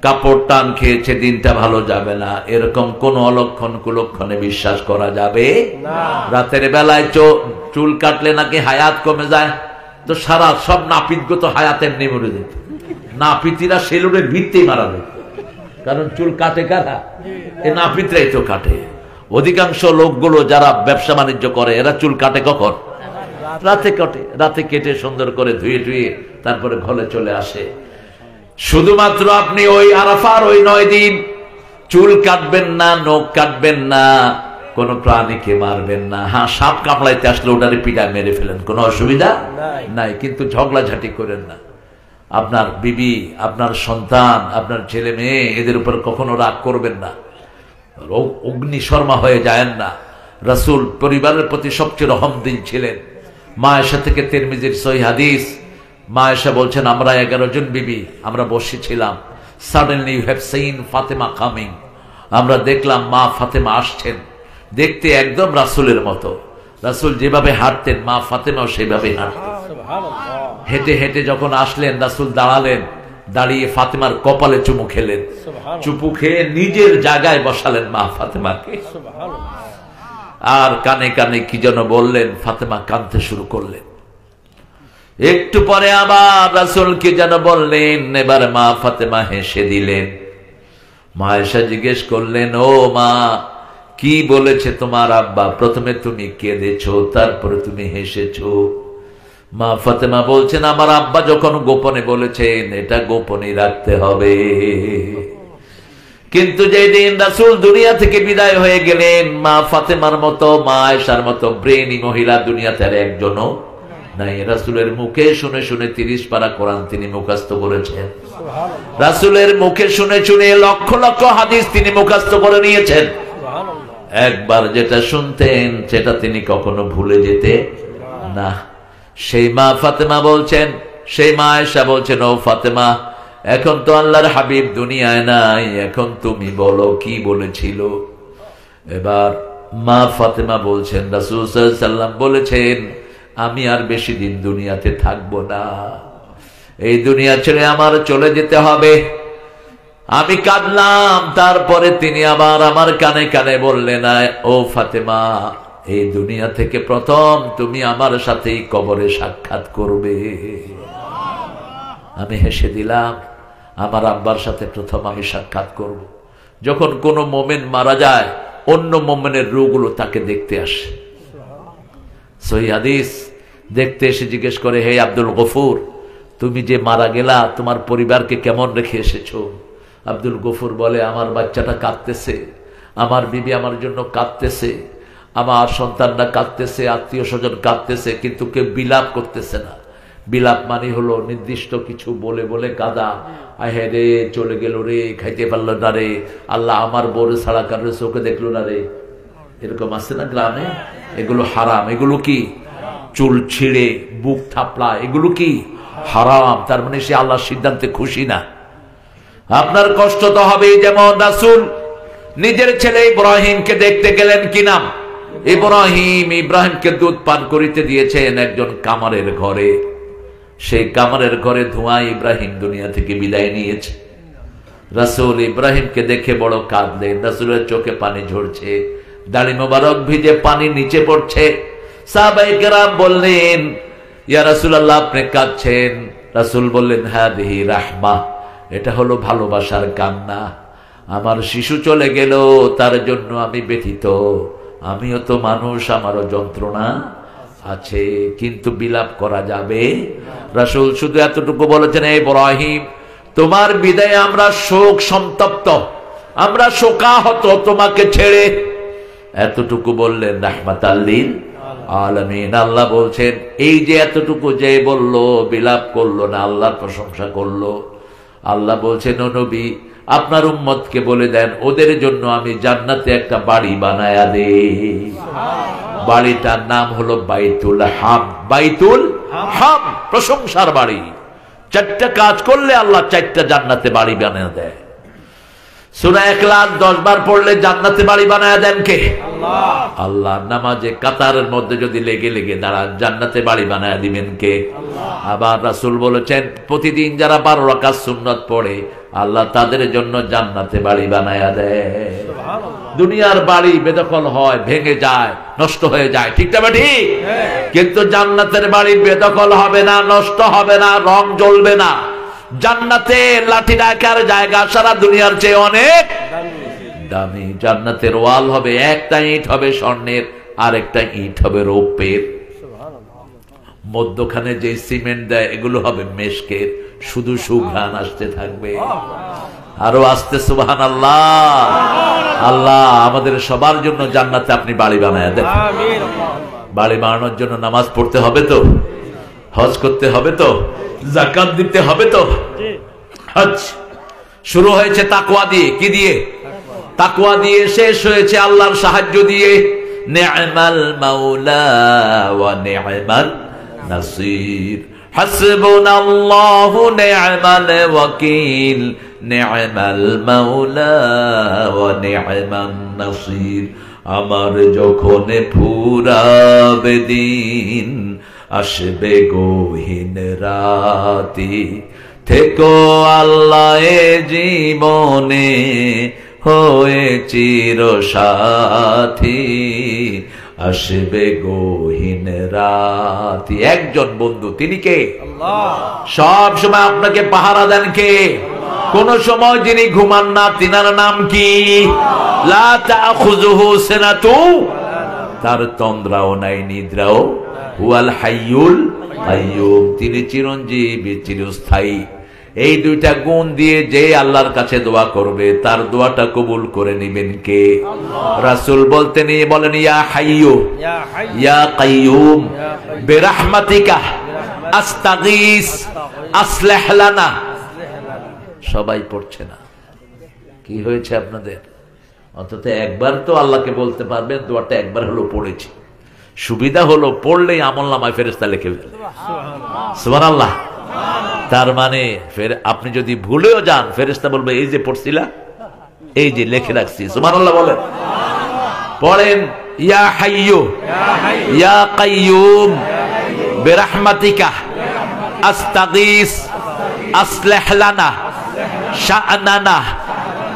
কাপড় টান খেয়েছে, দিনটা ভালো যাবে না। এরকম কোন অলক্ষণ কুলক্ষণে বিশ্বাস করা যাবে না। রাতের বেলায় চুল কাটলে নাকি হায়াত কমে যায়, তো সারা সব নাপিতগত হায়াত এমনি মরে যেত। নাপিতিরা সেলুনের ভিত্তি মারা যেত, কারণ চুল কাটে কারা? এই নাপিতরাই তো কাটে। অধিকাংশ লোকগুলো যারা ব্যবসা বাণিজ্য করে এরা চুল কাটে কখন? রাতে কাটে। রাতে কেটে সুন্দর করে ধুয়ে ধুয়ে তারপরে ঘরে চলে আসে। শুধুমাত্র আপনি ওই আরাফার ওই 9 দিন চুল কাটবেন না, নখ কাটবেন না, কোন প্রাণীকে মারবেন না। হ্যাঁ, সাপ কামড়াইতে আসলে ওটারে পিটায় মেরে ফেলেন, কোনো অসুবিধা নাই, কিন্তু ঝগড়াঝাটি করেন না। আপনার বিবি, আপনার সন্তান, আপনার ছেলে মেয়ে, এদের উপর কখনো রাগ করবেন না, অগ্নিশর্মা হয়ে যায়েন না। রাসূল পরিবারের প্রতি সবচেয়ে রহমদিল ছিলেন। মা আয়েশা থেকে তিরমিজির সহিহ হাদিস, মা আয়েশা বলছেন, আমরা 11 জন বিবি আমরা বসেছিলাম, suddenly you have seen Fatima coming, আমরা দেখলাম মা ফাতেমা আসছেন, দেখতে একদম রাসূলের মতো। রাসূল যেভাবে হাঁটতেন মা ফাতেমাও সেভাবে হাঁটতেন। হেঁটে হেঁটে যখন আসলেন, রাসূল দাঁড়ালেন, দাঁড়িয়ে ফাতেমার কপালে চুমু খেলেন, চুপু খেয়ে নিজের জায়গায় বসালেন মা ফাতেমাকে, আর কানে কানে কি যেন বললেন। ফাতেমা কাঁদতে শুরু করলেন। একটু পরে আবার রাসূল কি যেন বললেন, এবার মা ফাতেমা হেসে দিলেন। মা আয়েশা জিজ্ঞেস করলেন, ও মা, কি বলেছে তোমার আব্বা? প্রথমে তুমি কেঁদেছো, তারপরে তুমি হেসেছো। মা ফাতেমা বলছেন, আমার আব্বা যখন গোপনে বলেছেন এটা গোপনে রাখতে হবে, কিন্তু যেদিন রাসূল দুনিয়া থেকে বিদায় হয়ে গেলেন, মা ফাতেমার মতো, মা আয়েশার মতো ব্রেনি মহিলা দুনিয়াতে আর একজনও নাই। রাসূলের মুখে শুনে শুনে 30 পারা কোরআন তিনি মুখস্থ করেছেন। রাসূলের মুখে শুনে শুনে লক্ষ লক্ষ হাদিস তিনি মুখস্থ করে নিয়েছেন। একবার যেটা শুনতেন সেটা তিনি কখনো ভুলে যেতে না। সেই মা ফাতেমা বলছেন, সেই মা আয়েশা বলছেন, ও ফাতেমা, এখন তো আল্লাহর হাবিব দুনিয়ায় নাই, এখন তুমি বলো কি বলেছিল। এবার মা ফাতেমা বলছেন, রাসূল সাল্লাল্লাহু আলাইহি ওয়াসাল্লাম বলেছেন, আমি আর বেশি দিন দুনিয়াতে থাকবো না, এই দুনিয়া ছেড়ে আমার চলে যেতে হবে। আমি কাঁদলাম। তারপরে তিনি আবার আমার কানে কানে বললেন, ও ফাতেমা, এই দুনিয়া থেকে প্রথম তুমি আমার সাথেই কবরে সাক্ষাৎ করবে। আমি হেসে দিলাম, আমার আব্বার সাথে প্রথম আমি সাক্ষাৎ করব। যখন কোনো মোমেন মারা যায়, অন্য মোমেনের রূহগুলো তাকে দেখতে আসে। সহিহ হাদিস, দেখতে এসে জিজ্ঞেস করে, হে আব্দুল গফুর, তুমি যে মারা গেলা, তোমার পরিবারকে কেমন রেখে এসেছো? আব্দুল গফুর বলে, আমার বাচ্চাটা কাঁদতেছে, আমার বিবি আমার জন্য কাঁদতেছে, আমার সন্তানরা কাঁদতেছে, আত্মীয় স্বজন কাঁদতেছে, কিন্তু কেউ বিলাপ করতেছে না। বিলাপ মানে হলো নির্দিষ্ট কিছু বলে বলে কাঁদা, আহে রে চলে গেল রে, খাইতে পারলো না রে, আল্লাহ আমার বউরে ছাড়া কারোর চোখে দেখলো না রে, এরকম আছে না গ্রামে। এগুলো হারাম। এগুলো কি? চুল ছিঁড়ে, বুক থাপড়া, এগুলো কি? হারাম। তার মানে সে আল্লাহর সিদ্ধান্তে খুশি না। আপনার কষ্ট তো হবেই। যেমন রাসূল নিজের ছেলে ইব্রাহিমকে দেখতে গেলেন, কি নাম? ইব্রাহিমকে দুধ পান করিতে দিয়েছেন একজন কামারের ঘরে। সেই কামারের ঘরে ধোঁয়ায় ইব্রাহিম দুনিয়া থেকে বিদায় নিয়েছে। রাসূল ইব্রাহিমকে দেখে বড় কাঁদলেন। রাসূলের চোখে পানি ঝরছে, দাড়ি মোবারক ভিজে পানি নিচে পড়ছে। সাহাবায়ে কেরাম বললেন, ইয়া রাসূলুল্লাহ, আপনি কাঁদছেন? রাসূল বললেন, হাদিহি রাহমা, এটা হলো ভালোবাসার কান্না। আমার শিশু চলে গেল, তার জন্য আমি ব্যথিত। আমিও তো মানুষ, আমারও যন্ত্রণা আছে, কিন্তু বিলাপ করা যাবে। রাসূল শুধু এতটুকু বলেছেন, হে ইব্রাহিম, তোমার বিদায়ে আমরা শোক সন্তপ্ত, আমরা শোকাহত তোমাকে ছেড়ে। এতটুকু বললেন, রাহমাতাল লিল আলামিন। আল্লাহ বলছেন, এই যে এতটুকু যে বলল, বিলাপ করলো না, আল্লাহর প্রশংসা করলো। আল্লাহ বলছেন, ও নবী, আপনার উম্মতকে বলে দেন ওদের জন্য আমি জান্নাতে একটা বাড়ি বানায়া দে। বাড়িটার নাম হলো বাইতুল হাম। বাইতুল হাম, প্রশংসার বাড়ি। 4টা কাজ করলে আল্লাহ 4টা জান্নাতে বাড়ি বানিয়ে দেয়। সূরা ইখলাস 10 বার পড়লে জান্নাতে বাড়ি বানায় দেন কে? আল্লাহ। আল্লাহ। নামাজে কাতারের মধ্যে যদি লেগে লেগে দাঁড়ান জান্নাতে বাড়ি বানায় দিবেন কে? আল্লাহ। আবার রাসূল বলেছেন প্রতিদিন যারা 12 রাকাত সুন্নাত পড়ে আল্লাহ তাদের জন্য জান্নাতে বাড়ি বানায় দেয়। সুবহানাল্লাহ। দুনিয়ার বাড়ি বেদখল হয়, ভেঙে যায়, নষ্ট হয়ে যায়, ঠিক না ঠিক? কিন্তু জান্নাতের বাড়ি বেদখল হবে না, নষ্ট হবে না, রং জ্বলবে না। জান্নাতে লাঠি রাখার জায়গা সারা দুনিয়ার চেয়ে অনেক দামি। জান্নাতের ওয়াল হবে, একটা ইট হবে স্বর্ণের, আর একটা ইট হবে রৌপ্যের। মধ্যখানে যে সিমেন্ট দেয় এগুলো হবে মেশকের, শুধু সুঘ্রাণ আসতে থাকবে। আরো আসতে সুবহানাল্লাহ। আল্লাহ আমাদের সবার জন্য জান্নাতে আপনি বাড়ি বানায় দেন। বাড়ি বানানোর জন্য নামাজ পড়তে হবে তো, হজ করতে হবে তো, যাকাত দিতে হবে তো। হজ শুরু হয়েছে তাকওয়া দিয়ে। কি দিয়ে? তাকওয়া দিয়ে। শেষ হয়েছে আল্লাহর সাহায্য দিয়ে। নি'মাল মাওলা ওয়া নি'মাল নাসির, হাসবুনাল্লাহু নি'মাল ওয়াকিল, নি'মাল মাওলা ওয়া নি'মান নাসির। আমার যখন ফুরাবে দিন, আসবে গহীন রাতে, থেকো আল্লাহ এ জীবনে হয়ে চির সাথী, আসবে গহীন রাতে। একজন বন্ধু, তিনি কে? আল্লাহ। সব সময় আপনাকে পাহারা দেন কে? কোন সময় যিনি ঘুমান না, তিনার নাম কি? লা তাখুযুহু সিনাতু, তার তন্দ্রাও নাই, নিদ্রাও। হুয়াল হাইয়ুল কাইয়্যুম, তিনি চিরঞ্জীবী, চিরস্থায়ী। এই দুইটা গুণ দিয়ে যে আল্লাহর কাছে দোয়া করবে তার দোয়াটা কবুল করে নেবেন কে? রাসূল বলতেন, বলেন ইয়া হাইয়্যু ইয়া কাইয়্যুম বিরহমাতিকা আস্তাগীস আসলিহ লানা। সবাই পড়ছে না, কি হয়েছে আপনাদের? অন্তত একবার তো আল্লাহকে বলতে পারবেন দোয়াটা একবার হলো পড়েছি। সুবিধা হলো পড়লেই আমলনামায় ফেরেশতা লিখে ফেলে। সুবহানাল্লাহ। তার মানে ফের আপনি যদি ভুলেও যান ফেরেশতা বলবে এই যে পড়ছিলা, এই যে লিখে রাখছি। সুবহানাল্লাহ বলেন। পড়েন ইয়া হাইয়্যু ইয়া কাইয়্যুম বিরহমাতিকা আস্তাগীস আসলিহ লানা শা'নানা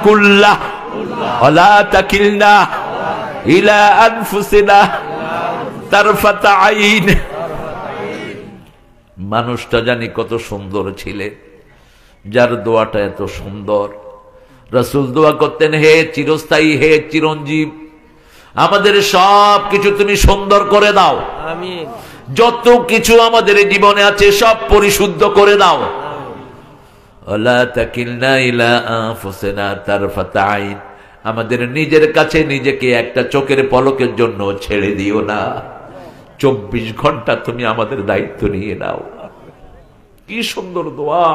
কুল্লাহ ওয়া লা তাকিলনা ইলা আনফুসিনা তারফাতা আইন। মানুষটা জানি কত সুন্দর ছিলেন, যার দোয়াটা এত সুন্দর। রাসূল দোয়া করতেন, হে চিরস্থায়ী, হে চিরঞ্জীব, আমাদের সব কিছু তুমি সুন্দর করে দাও। আমিন। যত কিছু আমাদের জীবনে আছে সব পরিশুদ্ধ করে দাও। ওয়ালা তাকিলনা ইলা আনফুসিনা তারফাতা আইন, আমাদের নিজের কাছে নিজেকে একটা চোখের পলকের জন্য ছেড়ে দিও না। 24 ঘন্টা তুমি আমাদের দায়িত্ব নিয়ে নাও। কি সুন্দর দোয়া।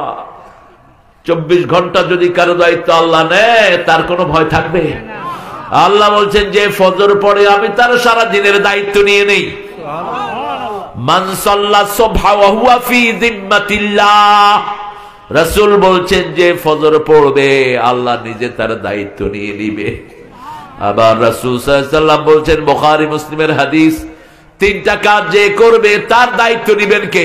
24 ঘন্টা যদি কারো দায়িত্ব আল্লাহ নেয় তার কোনো ভয় থাকবে? আল্লাহ বলছেন যে ফজর পড়ে আমি তার সারা দিনের দায়িত্ব নিয়ে নেই। মান সাল্লা সুবহা ওয়া হুয়া ফি যিম্মাতিল্লাহ, রাসূল বলছেন যে ফজর পড়বে আল্লাহ নিজে তার দায়িত্ব নিয়ে নিবে। আবার রাসূল সাল্লাল্লাহু আলাইহি ওয়াসাল্লাম বলছেন, বুখারী মুসলিমের হাদিস, 3টা কাজ যে করবে তার দায়িত্ব নেবেন কে?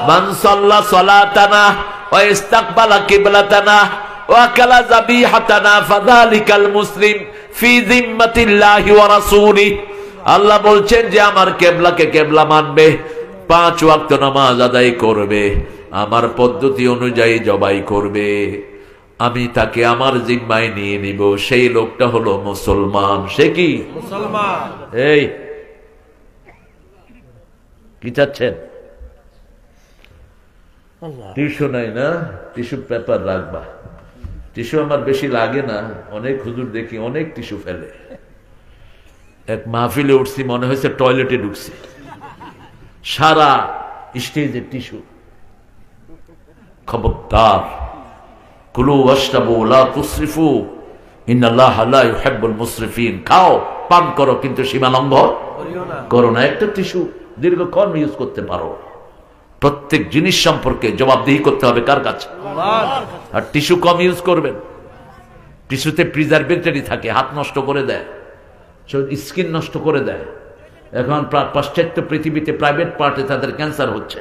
মান সাল্লা সালাতানা ওয়া ইস্তাকবালা কিবলাতানা ওয়া আকালা যাবিহাতানা ফাযালিকাল মুসলিম ফি যিম্মাতিল্লাহি ওয়া রাসূলিহি। আল্লাহ বলছেন যে আমার কিবলাকে কিবলা মানবে, 5 ওয়াক্ত নামাজ আদায় করবে, আমার পদ্ধতি অনুযায়ী জবাই করবে, আমি তাকে আমার জিম্মায় নিয়ে নিব। সেই লোকটা হলো মুসলমান। সে কি মুসলমান? এই কি চাচ্ছেন? টিস্যু নাই না? টিস্যু পেপার রাখবা। টিস্যু আমার বেশি লাগে না, অনেক হুজুর দেখি অনেক টিস্যু ফেলে। এক মাহফিলে উঠছি, মনে হয়েছে টয়লেটে ঢুকছি, সারা স্টেজে টিস্যু। খবরদার, কুলু ওয়াশরাবু লা তুসরিফু ইন্নাল্লাহা লা ইউহিব্বুল মুসরিফিন। খাও, পান করো, কিন্তু সীমা লঙ্ঘন করো না। একটা টিস্যু দীর্ঘক্ষণ ইউজ করতে পারো। প্রত্যেক জিনিস সম্পর্কে জবাবদিহি করতে হবে কার কাছে? আর টিস্যু কম ইউজ করবেন। টিস্যুতে প্রিজারভেটিভ থাকে, হাত নষ্ট করে দেয়, স্কিন নষ্ট করে দেয়। এখন পাশ্চাত্য পৃথিবীতে প্রাইভেট পার্টে তাদের ক্যান্সার হচ্ছে,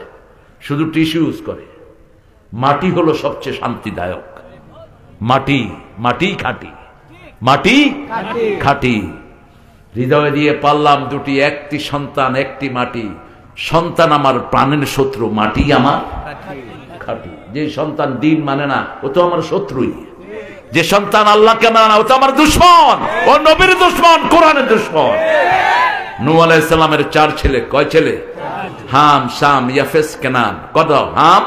শুধু টিস্যু ইউজ করে। মাটি হলো সবচেয়ে শান্তিদায়ক। মাটি, মাটি খাঁটি, মাটি খাঁটি। হৃদয় দিয়ে পারলাম দুটি, একটি সন্তান একটি মাটি। সন্তান আমার প্রাণের শত্রু, মাটি আমার খাঁটি। যে সন্তান দিন মানে না, ও তো আমার শত্রুই। যে সন্তান আল্লাহকে মানে না, ও তো আমার দুশমন, ও নবীর দুশমন, কোরআনের দুশমন। নূহ আলাইহিস সালামের 4 ছেলে। কয় ছেলে? হাম, শাম, ইয়াফেস, কেনান। কত? হাম,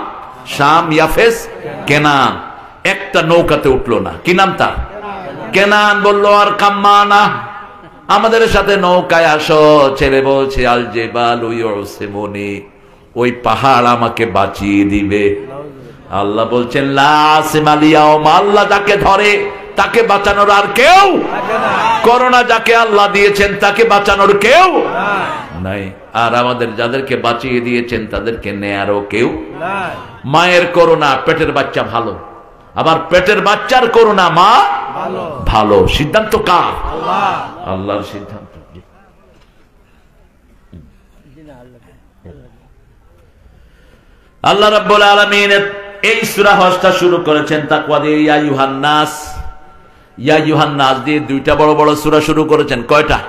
শাম, ইয়াফেস, কেনান। একটা নৌকাতে উঠলো না। কি নাম তার? কেনান। বললো আর কাম্মানা, আমাদের সাথে নৌকায় আসো। ছেলে বলছে আল জিবালু ইউসিমুনি, ওই পাহাড় আমাকে বাঁচিয়ে দিবে। আল্লাহ বলছেন লা আসিমাল ইয়াউম, আল্লাহ যাকে ধরে তাকে বাঁচানোর আর কেউ। করোনা যাকে আল্লাহ দিয়েছেন তাকে বাঁচানোর কেউ নাই। আর আমাদের যাদেরকে বাঁচিয়ে দিয়েছেন তাদেরকে নেয়ারও কেউ নাই। মায়ের করোনা, পেটের বাচ্চা ভালো, আবার পেটের বাচ্চার করোনা মা ভালো। সিদ্ধান্ত কার? আল্লাহর সিদ্ধান্ত। আল্লাহ রাব্বুল আলামিন এই সূরা হজটা শুরু করেছেন তাকওয়া দিয়ে। ইয়া আইয়ুহান নাস, ইয়া আইয়ুহান নাস দিয়ে 2টা বড় বড় সূরা শুরু করেছেন। কয়টা?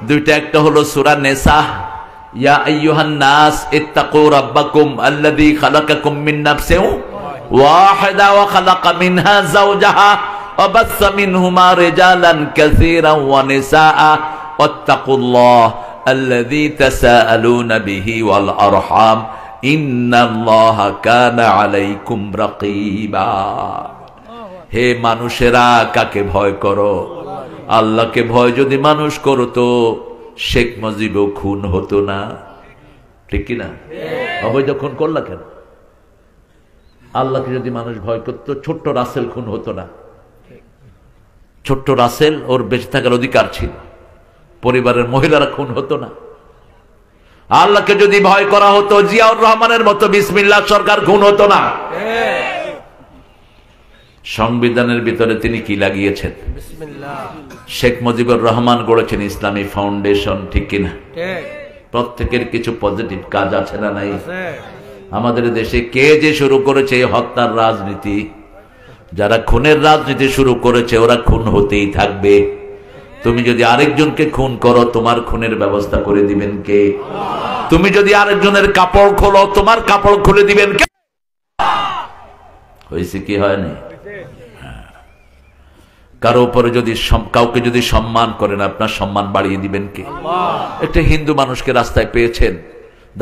2টা। একটা হলো সূরা নিসা, ইয়া আইয়ুহান নাস ইত্তাকু রাব্বাকুম আল্লাযী খালাকাকুম মিন নাফসিন ওয়াহিদা ওয়া খালাকা মিনহা যাওজাহা ওয়া বাসসা মিনহুমা রিজালান কাসীরান ওয়া নিসাআ ওয়াত্তাকুল্লাহ আল্লাযী তাসাআলুনা বিহি ওয়াল আরহাম ইন্নাল্লাহা কানা আলাইকুম রাকীবা। হে মানুষেরা, কাকে ভয় করো? আল্লাহকে ভয় যদি মানুষ করো তো শেখ মুজিবও খুন হতো না। ঠিক কিনা? অবৈধ খুন করলা কেন? আল্লাহকে যদি মানুষ ভয় করত, ছোট্ট রাসেল খুন হতো না। ছোট্ট রাসেল, ওর বেঁচে থাকার অধিকার ছিল। পরিবারের মহিলারা খুন হতো না। আল্লাহকে যদি ভয় করা হতো, জিয়াউর রহমানের মতো বিসমিল্লাহ সরকার খুন হতো না। সংবিধানের ভিতরে তিনি কি লাগিয়েছেন? শেখ মুজিবুর রহমান গড়েছেন ইসলামী ফাউন্ডেশন। ঠিক কিনা? প্রত্যেকের কিছু পজিটিভ কাজ আছে না নাই? আমাদের দেশে কে যে শুরু করেছে হত্যার রাজনীতি, যারা খুনের রাজনীতি শুরু করেছে ওরা খুন হতেই থাকবে। তুমি যদি আরেকজনকে খুন করো, তোমার খুনের ব্যবস্থা করে দিবেন কে? তুমি যদি আরেকজনের কাপড় খোলো, তোমার কাপড় খুলে দিবেন কে? হয়েছে কি হয়নি? কারো উপরে যদি কাউকে যদি সম্মান করেন, আপনার সম্মান বাড়িয়ে দিবেন কে? একটা হিন্দু মানুষকে রাস্তায় পেয়েছেন,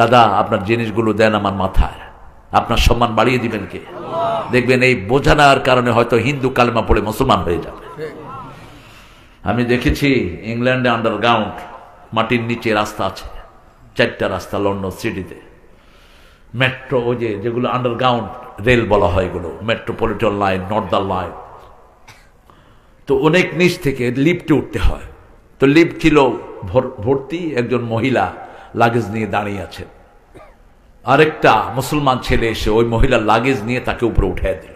দাদা আপনার জিনিসগুলো দেন আমার মাথায়, আপনার সম্মান বাড়িয়ে দিবেন কে? দেখবেন এই বোঝা নেওয়ার কারণে হয়তো হিন্দু কালেমা পড়ে মুসলমান হয়ে যাবে। আমি দেখেছি ইংল্যান্ডে আন্ডারগ্রাউন্ড মাটির নিচে রাস্তা আছে, 4টা রাস্তা লন্ডন সিটিতে। মেট্রো, ওই যেগুলো আন্ডারগ্রাউন্ড রেল বলা হয়, এগুলো মেট্রোপলিটন লাইন, নর্দার্ন লাইন। তো অনেক নিচ থেকে লিফটে উঠতে হয়। তো লিফট ছিল ভর্তি, একজন মহিলা লাগেজ নিয়ে দাঁড়িয়ে আছেন। আরেকটা মুসলমান ছেলে এসে ওই মহিলার লাগেজ নিয়ে তাকে উপরে উঠায় দিল।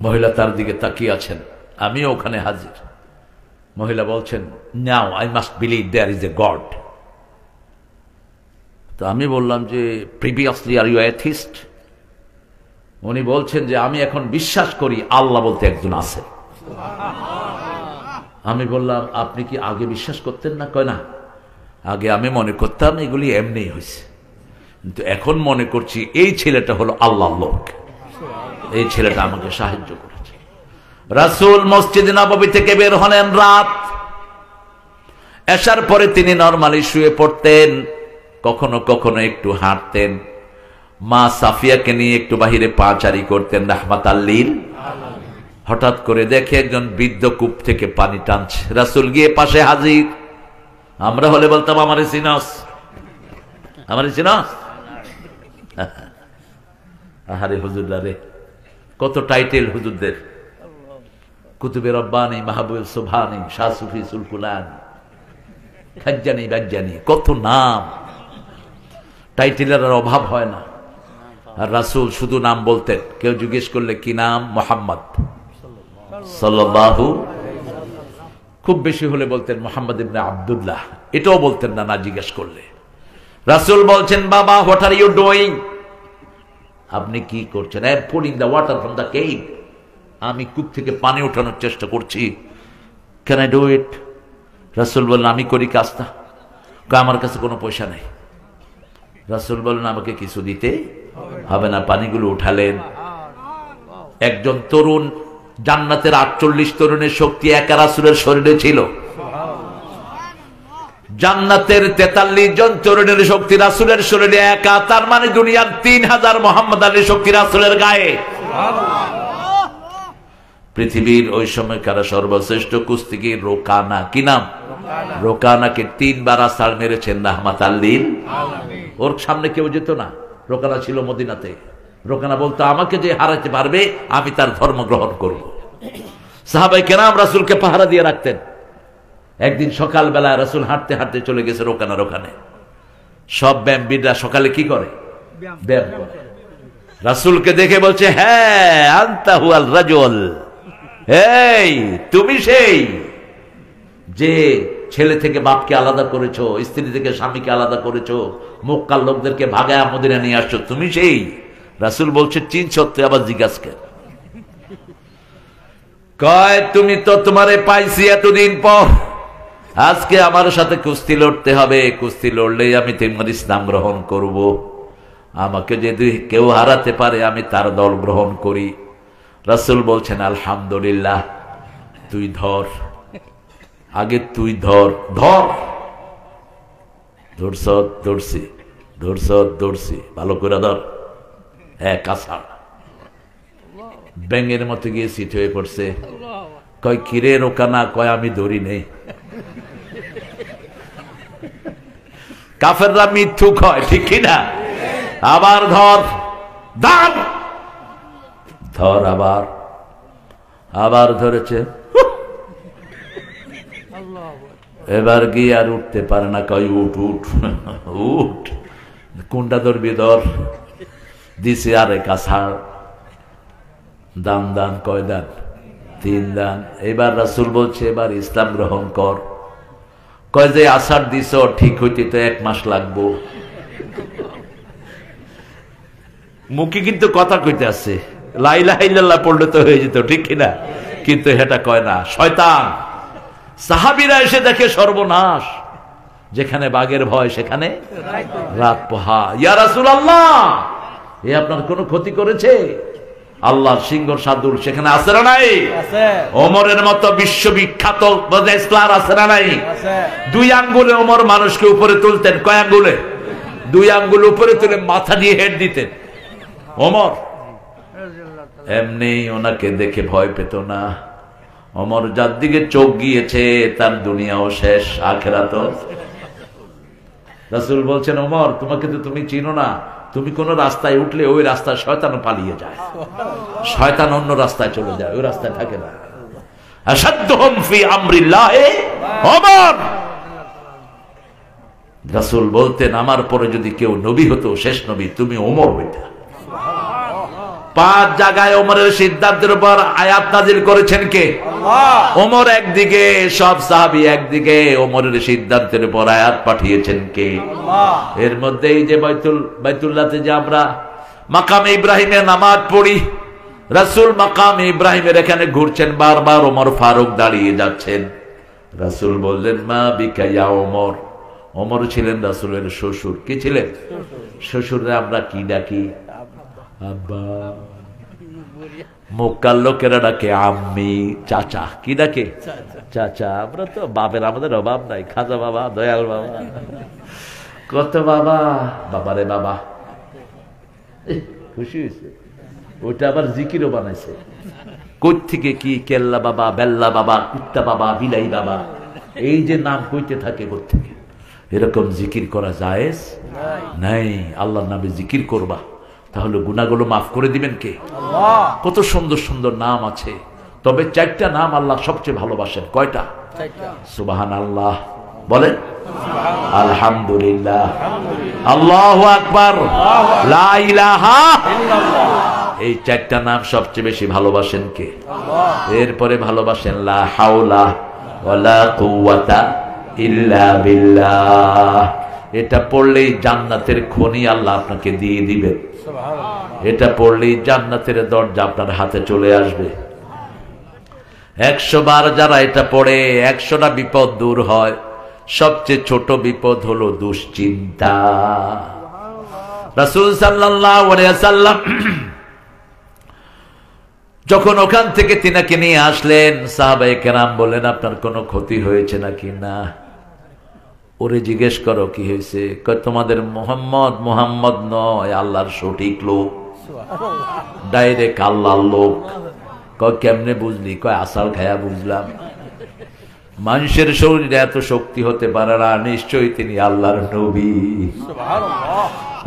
মহিলা তার দিকে তাকিয়ে আছেন, আমিও ওখানে হাজির। মহিলা বলছেন, now I must believe there is a God. তো আমি বললাম যে প্রিভিয়াসলি আর ইউ অ্যাথিস্ট? উনি বলছেন যে আমি এখন বিশ্বাস করি আল্লাহ বলতে একজন আছে। আমি বললাম আপনি কি আগে বিশ্বাস করতেন না? কয় না, আগে আমি মনে করতাম এগুলি এমনি হয়েছে, কিন্তু এখন মনে করছি এই ছেলেটা হলো আল্লাহর লোক, এই ছেলেটা আমাকে সাহায্য করেছে। রাসূল মসজিদ নববী থেকে বের হলেন রাত, এশার পরে তিনি নরমালি শুয়ে পড়তেন, কখনো কখনো একটু হাঁটতেন। মা সাফিয়াকে নিয়ে একটু বাহিরে পাচারি করতেন রাহমাতাল লিল। হঠাৎ করে দেখে একজন বৃদ্ধ কূপ থেকে পানি টানছে। রাসূল গিয়ে পাশে হাজির। আমরা হলে বলতাম আমারে চিনস, আমারে চিনস? আহারে হুজুররা রে, কত টাইটেল হুজুরদের, কুতুবে রব্বানি, মাহবুব সুবহানি, শাহ সুফি সুলকুলানি, খাজ্জানি বাজ্জানি, কত নাম। টাইটেলের আর অভাব হয় না। আর রাসূল শুধু নাম বলতেন, কেউ জিজ্ঞেস করলে কি নাম, মুহাম্মদ সাল্লাল্লাহু, খুব বেশি হলে বলতেন মুহাম্মদ ইবনে আব্দুল্লাহ, এটাও বলতেন না, না জিজ্ঞেস করলে। রাসূল বলছেন, বাবা হোয়াট আর ইউ ডুইং, আপনি কি করছেন? I am pulling the water from the cave, আমি কূপ থেকে পানি ওঠানোর চেষ্টা করছি। Can I do it? রাসূল বললেন, আমি করি কাজটা। আমার কাছে কোনো পয়সা নেই। রাসূল বললেন, আমাকে কিছু দিতে হবে না। পানিগুলো উঠালেন। একজন তরুণ, জান্নাতের 48 তরুণের শক্তি একা রাসূলের শরীরে ছিল। জান্নাতের 43 জন তরুণের শক্তি রাসূলের শরীরে একা, তার মানে দুনিয়ার 3000 মোহাম্মদ আলীর শক্তি রাসূলের গায়ে। পৃথিবীর ওই সময়কার সর্বশ্রেষ্ঠ কুস্তিগীর রোকানা, কি নাম? রোকানাকে 3 বার আছাড় মেরেছেন রাহমাতাল লিল আলামিন। ওর সামনে কেউ যেত না। রোকানা ছিল মদিনাতে। রোকানা বলতো, আমাকে যে হারাতে পারবে আমি তার ধর্ম গ্রহণ করব। সাহাবায়ে কেরাম রাসূলকে পাহারা দিয়ে রাখতেন। একদিন সকালবেলা রাসূল হাঁটতে হাঁটতে চলে গেছে রোকানার ওখানে। সব ব্যায়ামবিদরা সকালে কি করে? ব্যায়াম করে। রাসূলকে দেখে বলছে, হ্যাঁ আনতা হুয়াল রাজুল, এই তুমি সেই যে ছেলে থেকে বাপকে আলাদা করেছো, স্ত্রী থেকে স্বামীকে আলাদা করেছো, মক্কার লোকদেরকে ভাগায়া মদিনা নিয়ে আসছো, তুমি সেই? রাসূল বলছে, চিন সত্যি, আবার জিজ্ঞাসা কর। কয়, তুমি তো তোমারে পাইছি এতদিন পর, আজকে আমার সাথে কুস্তি লড়তে হবে। কুস্তি লড়লেই আমি তোমার ইসলাম গ্রহণ করব। আমাকে যদি কেউ হারাতে পারে আমি তার দল গ্রহণ করি। রাসূল বলছেন, আলহামদুলিল্লাহ, তুই ধর, আগে তুই ধর। ধর, ধরছি, ধরছি, ভালো করে ধর। হ্যাঁ, কাঁচা ব্যাঙের মতো গিয়ে সিট হয়ে পড়ছে। কয়, কিরে রোকানা? কয়, আমি ধরি নেই। কাফেররা মিথ্যুক হয়, ঠিক কিনা? আবার ধর, দাঁড়, ধর, আবার ধরেছে। এবার গিয়ে আর উঠতে পারে না। কয়, উঠ, কোনটা ধরবি? ধর। দিছে আরে কাছাড়। দান, কয় দান? 3 দান। এবার রাসূল বলছে, এবার ইসলাম গ্রহণ কর। কয়, যে আষাঢ় দিছ ঠিক হইতে তো 1 মাস লাগবো। মুখে কিন্তু কথা কইতে আছে, লা ইলাহা ইল্লাল্লাহ পড়লে তো হয়ে যেত, ঠিক কিনা? কিন্তু এটা কয় না। শয়তান। সাহাবীরা এসে দেখে সর্বনাশ, যেখানে বাঘের ভয় সেখানে রাত পোহা। ইয়া রাসূলুল্লাহ, এ আপনার কোনো ক্ষতি করেছে? আল্লাহর সিংহর সাদুর সেখানে আছে না নাই? ওমরের মতো বিশ্ববিখ্যাত স্টার আছে না নাই? 2 আঙ্গুলে ওমর মানুষকে উপরে তুলতেন। কয় আঙ্গুলে? 2 আঙ্গুল উপরে তুলে মাথা দিয়ে হেড দিতেন। ওমর এমনি ওনাকে দেখে ভয় পেত না। ওমর যার দিকে চোখ গিয়েছে তার দুনিয়াও শেষ, আখিরাতও। রাসূল বলছেন, ওমর তোমাকে তো তুমি চিনো না, তুমি কোন রাস্তায় উঠলে ওই রাস্তায় শয়তানও পালিয়ে যায়, শয়তান অন্য রাস্তায় চলে যায়, ওই রাস্তায় থাকে না। আশাদ্দুহুম ফি আমরিল্লাহি ওমর। রাসূল বলতেন, আমার পরে যদি কেউ নবী হতো, শেষ নবী, তুমি ওমর হইতা। 5 জায়গায় ওমরের সিদ্ধান্তের উপর আয়াত নাযিল করেছেন কে? আল্লাহ। ওমর একদিকে, সব সাহাবী একদিকে, ওমরের সিদ্ধান্তের উপর আয়াত পাঠিয়েছেন কে? আল্লাহ। এর মধ্যে এই যে বাইতুল্লাহতে যে আমরা মাকামে ইব্রাহিমের নামাজ পড়ি, রাসূল মাকামে ইব্রাহিমের এখানে ঘুরছেন, বারবার ওমর ফারুক দাঁড়িয়ে যাচ্ছেন। রাসূল বললেন, মা বিকা ইয়া ওমর। ওমর ছিলেন রাসূলের শ্বশুর। কি ছিলেন? শ্বশুরে আমরা কি ডাকি? আব্বা। মক্কার লোকেরা ডাকে আম্মি, চাচা। কি ডাকে? চাচা। আমরা তো বাপের আমাদের অভাব নাই, খাজা বাবা, দয়াল বাবা, কত বাবা। বাবারে বাবা, খুশি হয়েছে। ওইটা আবার জিকিরও বানাইছে। কই থেকে কি কেল্লা বাবা, বেল্লা বাবা, কুত্তা বাবা, বিলাই বাবা, এই যে নাম কইতে থাকে কোত্থেকে। এরকম জিকির করা জায়েজ নাই। আল্লাহর নামে জিকির করবা, তাহলে গুনাহগুলো মাফ করে দিবেন কে? কত সুন্দর সুন্দর নাম আছে, তবে 4টা নাম আল্লাহ সবচেয়ে ভালোবাসেন। কয়টা? সুবহানাল্লাহ বলেন, আলহামদুলিল্লাহ, আল্লাহু আকবার, লা ইলাহা ইল্লাল্লাহ। এই 4টা নাম সবচেয়ে বেশি ভালোবাসেন কে? এরপরে ভালোবাসেন লা হাওলা ওয়ালা কুওয়াতা ইল্লা বিল্লাহ। এটা পড়লেই জান্নাতের খনি আল্লাহ আপনাকে দিয়ে দিবেন। এটা পড়লেই জান্নাতের দরজা আপনার হাতে চলে আসবে। 100 বার যারা এটা পড়ে 100টা বিপদ দূর হয়। সবচেয়ে ছোট বিপদ হলো দুশ্চিন্তা। রাসূল সাল্লাল্লাহু আলাইহি ওয়াসাল্লাম যখন ওখান থেকে তিনাকে নিয়ে আসলেন, সাহাবায়ে কেরাম বললেন, আপনার কোনো ক্ষতি হয়েছে নাকি? না। ওরে জিজ্ঞেস করো কি হয়েছে? কয় তোমাদের মোহাম্মদ নয়, আল্লাহর সঠিক লোক, ডাইরেক্ট আল্লাহর লোক। কয় কেমনে বুঝলি? কয় আসাল খায়া বুঝলাম। মানুষের শরীরে এত শক্তি হতে পারে না, নিশ্চয়ই তিনি আল্লাহর নবী।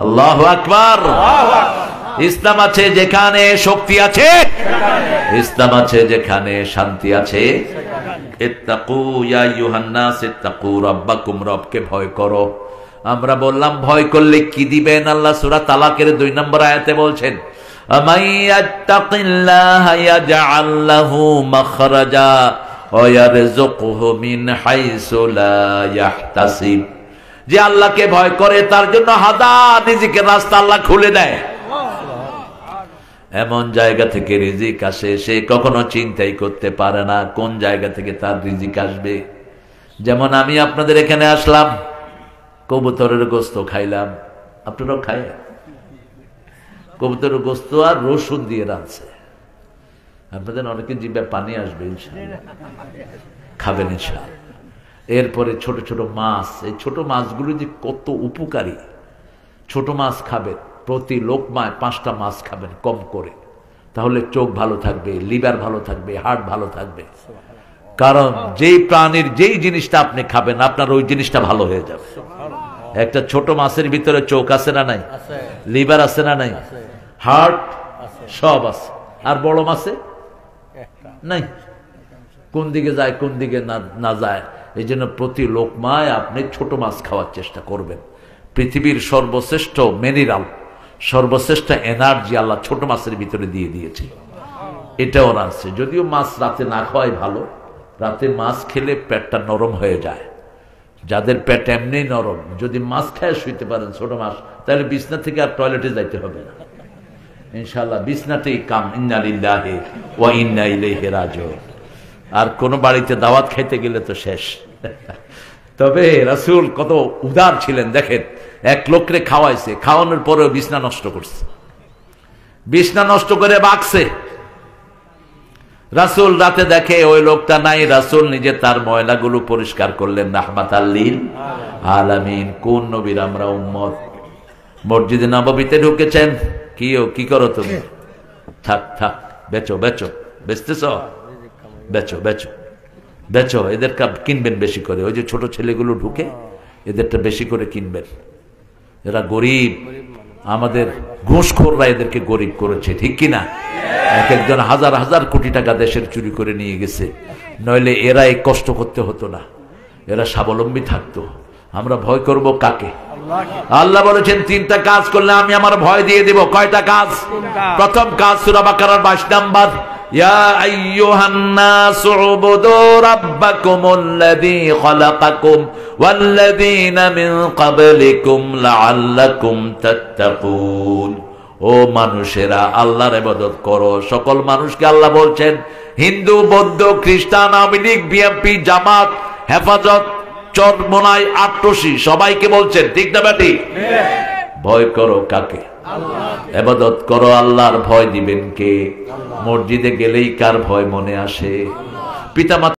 আল্লাহু আকবার। ইসলাম আছে যেখানে শক্তি আছে, ইসলাম আছে যেখানে শান্তি আছে। ইত্তাকু ইয়া আইয়ুহান নাস ইত্তাকু রাব্বাকুম, রবকে ভয় করো। আমরা বললাম ভয় করলে কি দিবেন? আল্লাহ সূরা তালাকের 2 নম্বর আয়াতে বলছেন, আমান ইয়াত্তাকিল্লাহা ইয়াজআল লাহু মাখরাজা ওয়া ইয়ারযুকহু মিন হাইসু লা ইয়াহতাসিব। যে আল্লাহকে ভয় করে তার জন্য হাজার রিজিকের রাস্তা আল্লাহ খুলে দেয়। এমন জায়গা থেকে রিজিক আসে সে কখনো চিন্তাই করতে পারে না কোন জায়গা থেকে তার রিজিক আসবে। যেমন আমি আপনাদের এখানে আসলাম, কবুতরের গোস্ত খাইলাম, আপনারাও খায়? কবুতরের গোস্ত আর রসুন দিয়ে রাঁধছে। আপনাদের অনেকে জিভে পানি আসবে, ইনশাআল্লাহ খাবেন ইনশাআল্লাহ। এরপরে ছোট ছোট মাছ, এই ছোট মাছগুলো যে কত উপকারী। ছোট মাছ খাবেন, প্রতি লোকমায় 5টা মাছ খাবেন কম করে, তাহলে চোখ ভালো থাকবে, লিভার ভালো থাকবে, হার্ট ভালো থাকবে। কারণ যেই প্রাণীর যেই জিনিসটা আপনি খাবেন আপনার ওই জিনিসটা ভালো হয়ে যাবে। একটা ছোট মাছের ভিতরে চোখ আছে না নাই? লিভার আছে না নাই? হার্ট সব আছে। আর বড় মাছে নাই, কোন দিকে যায় কোন দিকে না যায়। এই জন্য প্রতি লোকমায় আপনি ছোট মাছ খাওয়ার চেষ্টা করবেন। পৃথিবীর সর্বশ্রেষ্ঠ মিনারেল, সর্বশ্রেষ্ঠ এনার্জি আল্লাহ ছোট মাছের ভিতরে দিয়ে দিয়েছে। এটাও আছে। যদিও মাছ রাতে না খাওয়াই ভালো, রাতে মাছ খেলে পেটটা নরম হয়ে যায়। যাদের পেট এমনি নরম, যদি মাছ খায় শুইতে পারেন ছোট মাছ, তাহলে বিছনা থেকে আর টয়লেটে যাইতে হবে না ইনশাআল্লাহ। বিছনাতেই কাম। ইন্না লিল্লাহি ওয়া ইন্না ইলাইহি রাজিউন। আর কোন বাড়িতে দাওয়াত খাইতে গেলে তো শেষ। তবে রাসূল কত উদার ছিলেন দেখেন, এক লোকরে খাওয়াইছে, খাওয়ানোর পরেও বিছনা নষ্ট করছে, বিছনা নষ্ট করে বাকছে। রাসূল রাতে দেখে ওই লোকটা নাই, রাসূল নিজে তার ময়লাগুলো পরিষ্কার করলেন। রাহমাতাল লিল আলামিন। কোন নবীর আমরা উম্মত। মসজিদে নববীতে ঢুকেছেন, কি করো তুমি? থাক থাক, বেচো বেচো, বেচতেছ, বেচো বেচো বেচো। এদের কিনবেন বেশি করে। ওই যে ছোট ছেলেগুলো ঢুকে, এদেরটা বেশি করে কিনবেন। এরা গরিব, আমাদের ঘুষখোররা এদেরকে গরিব করেছে, ঠিক কিনা? এক একজন হাজার হাজার কোটি টাকা দেশের চুরি করে নিয়ে গেছে। নইলে এরা এই কষ্ট করতে হতো না, এরা স্বাবলম্বী থাকতো। আমরা ভয় করব কাকে? আল্লাহ বলেছেন 3টা কাজ করলে আমি আমার ভয় দিয়ে দিব। কয়টা কাজ? প্রথম কাজ সূরা বাকারার 22 নাম্বার, ইয়া আইয়ুহান নাস উবুদু রাব্বাকুমুল্লাযী খালাকাকুম ওয়াল্লাযীনা মিন ক্বাবলিকুম লাআল্লাকুম তাত্তাকুন। ও মানুষেরা আল্লাহর ইবাদত করো। সকল মানুষকে আল্লাহ বলছেন, হিন্দু, বৌদ্ধ, খ্রিস্টান, আওয়ামী লীগ, বিএনপি, জামাত, হেফাজত, চরমোনাই, আট্রসি, সবাইকে বলছেন, ঠিক না বেটি? ভয় করো কাকে? ইবাদত করো আল্লাহর। ভয় দিবেন কে? মসজিদে গেলেই কার ভয় মনে আসে? পিতামাতা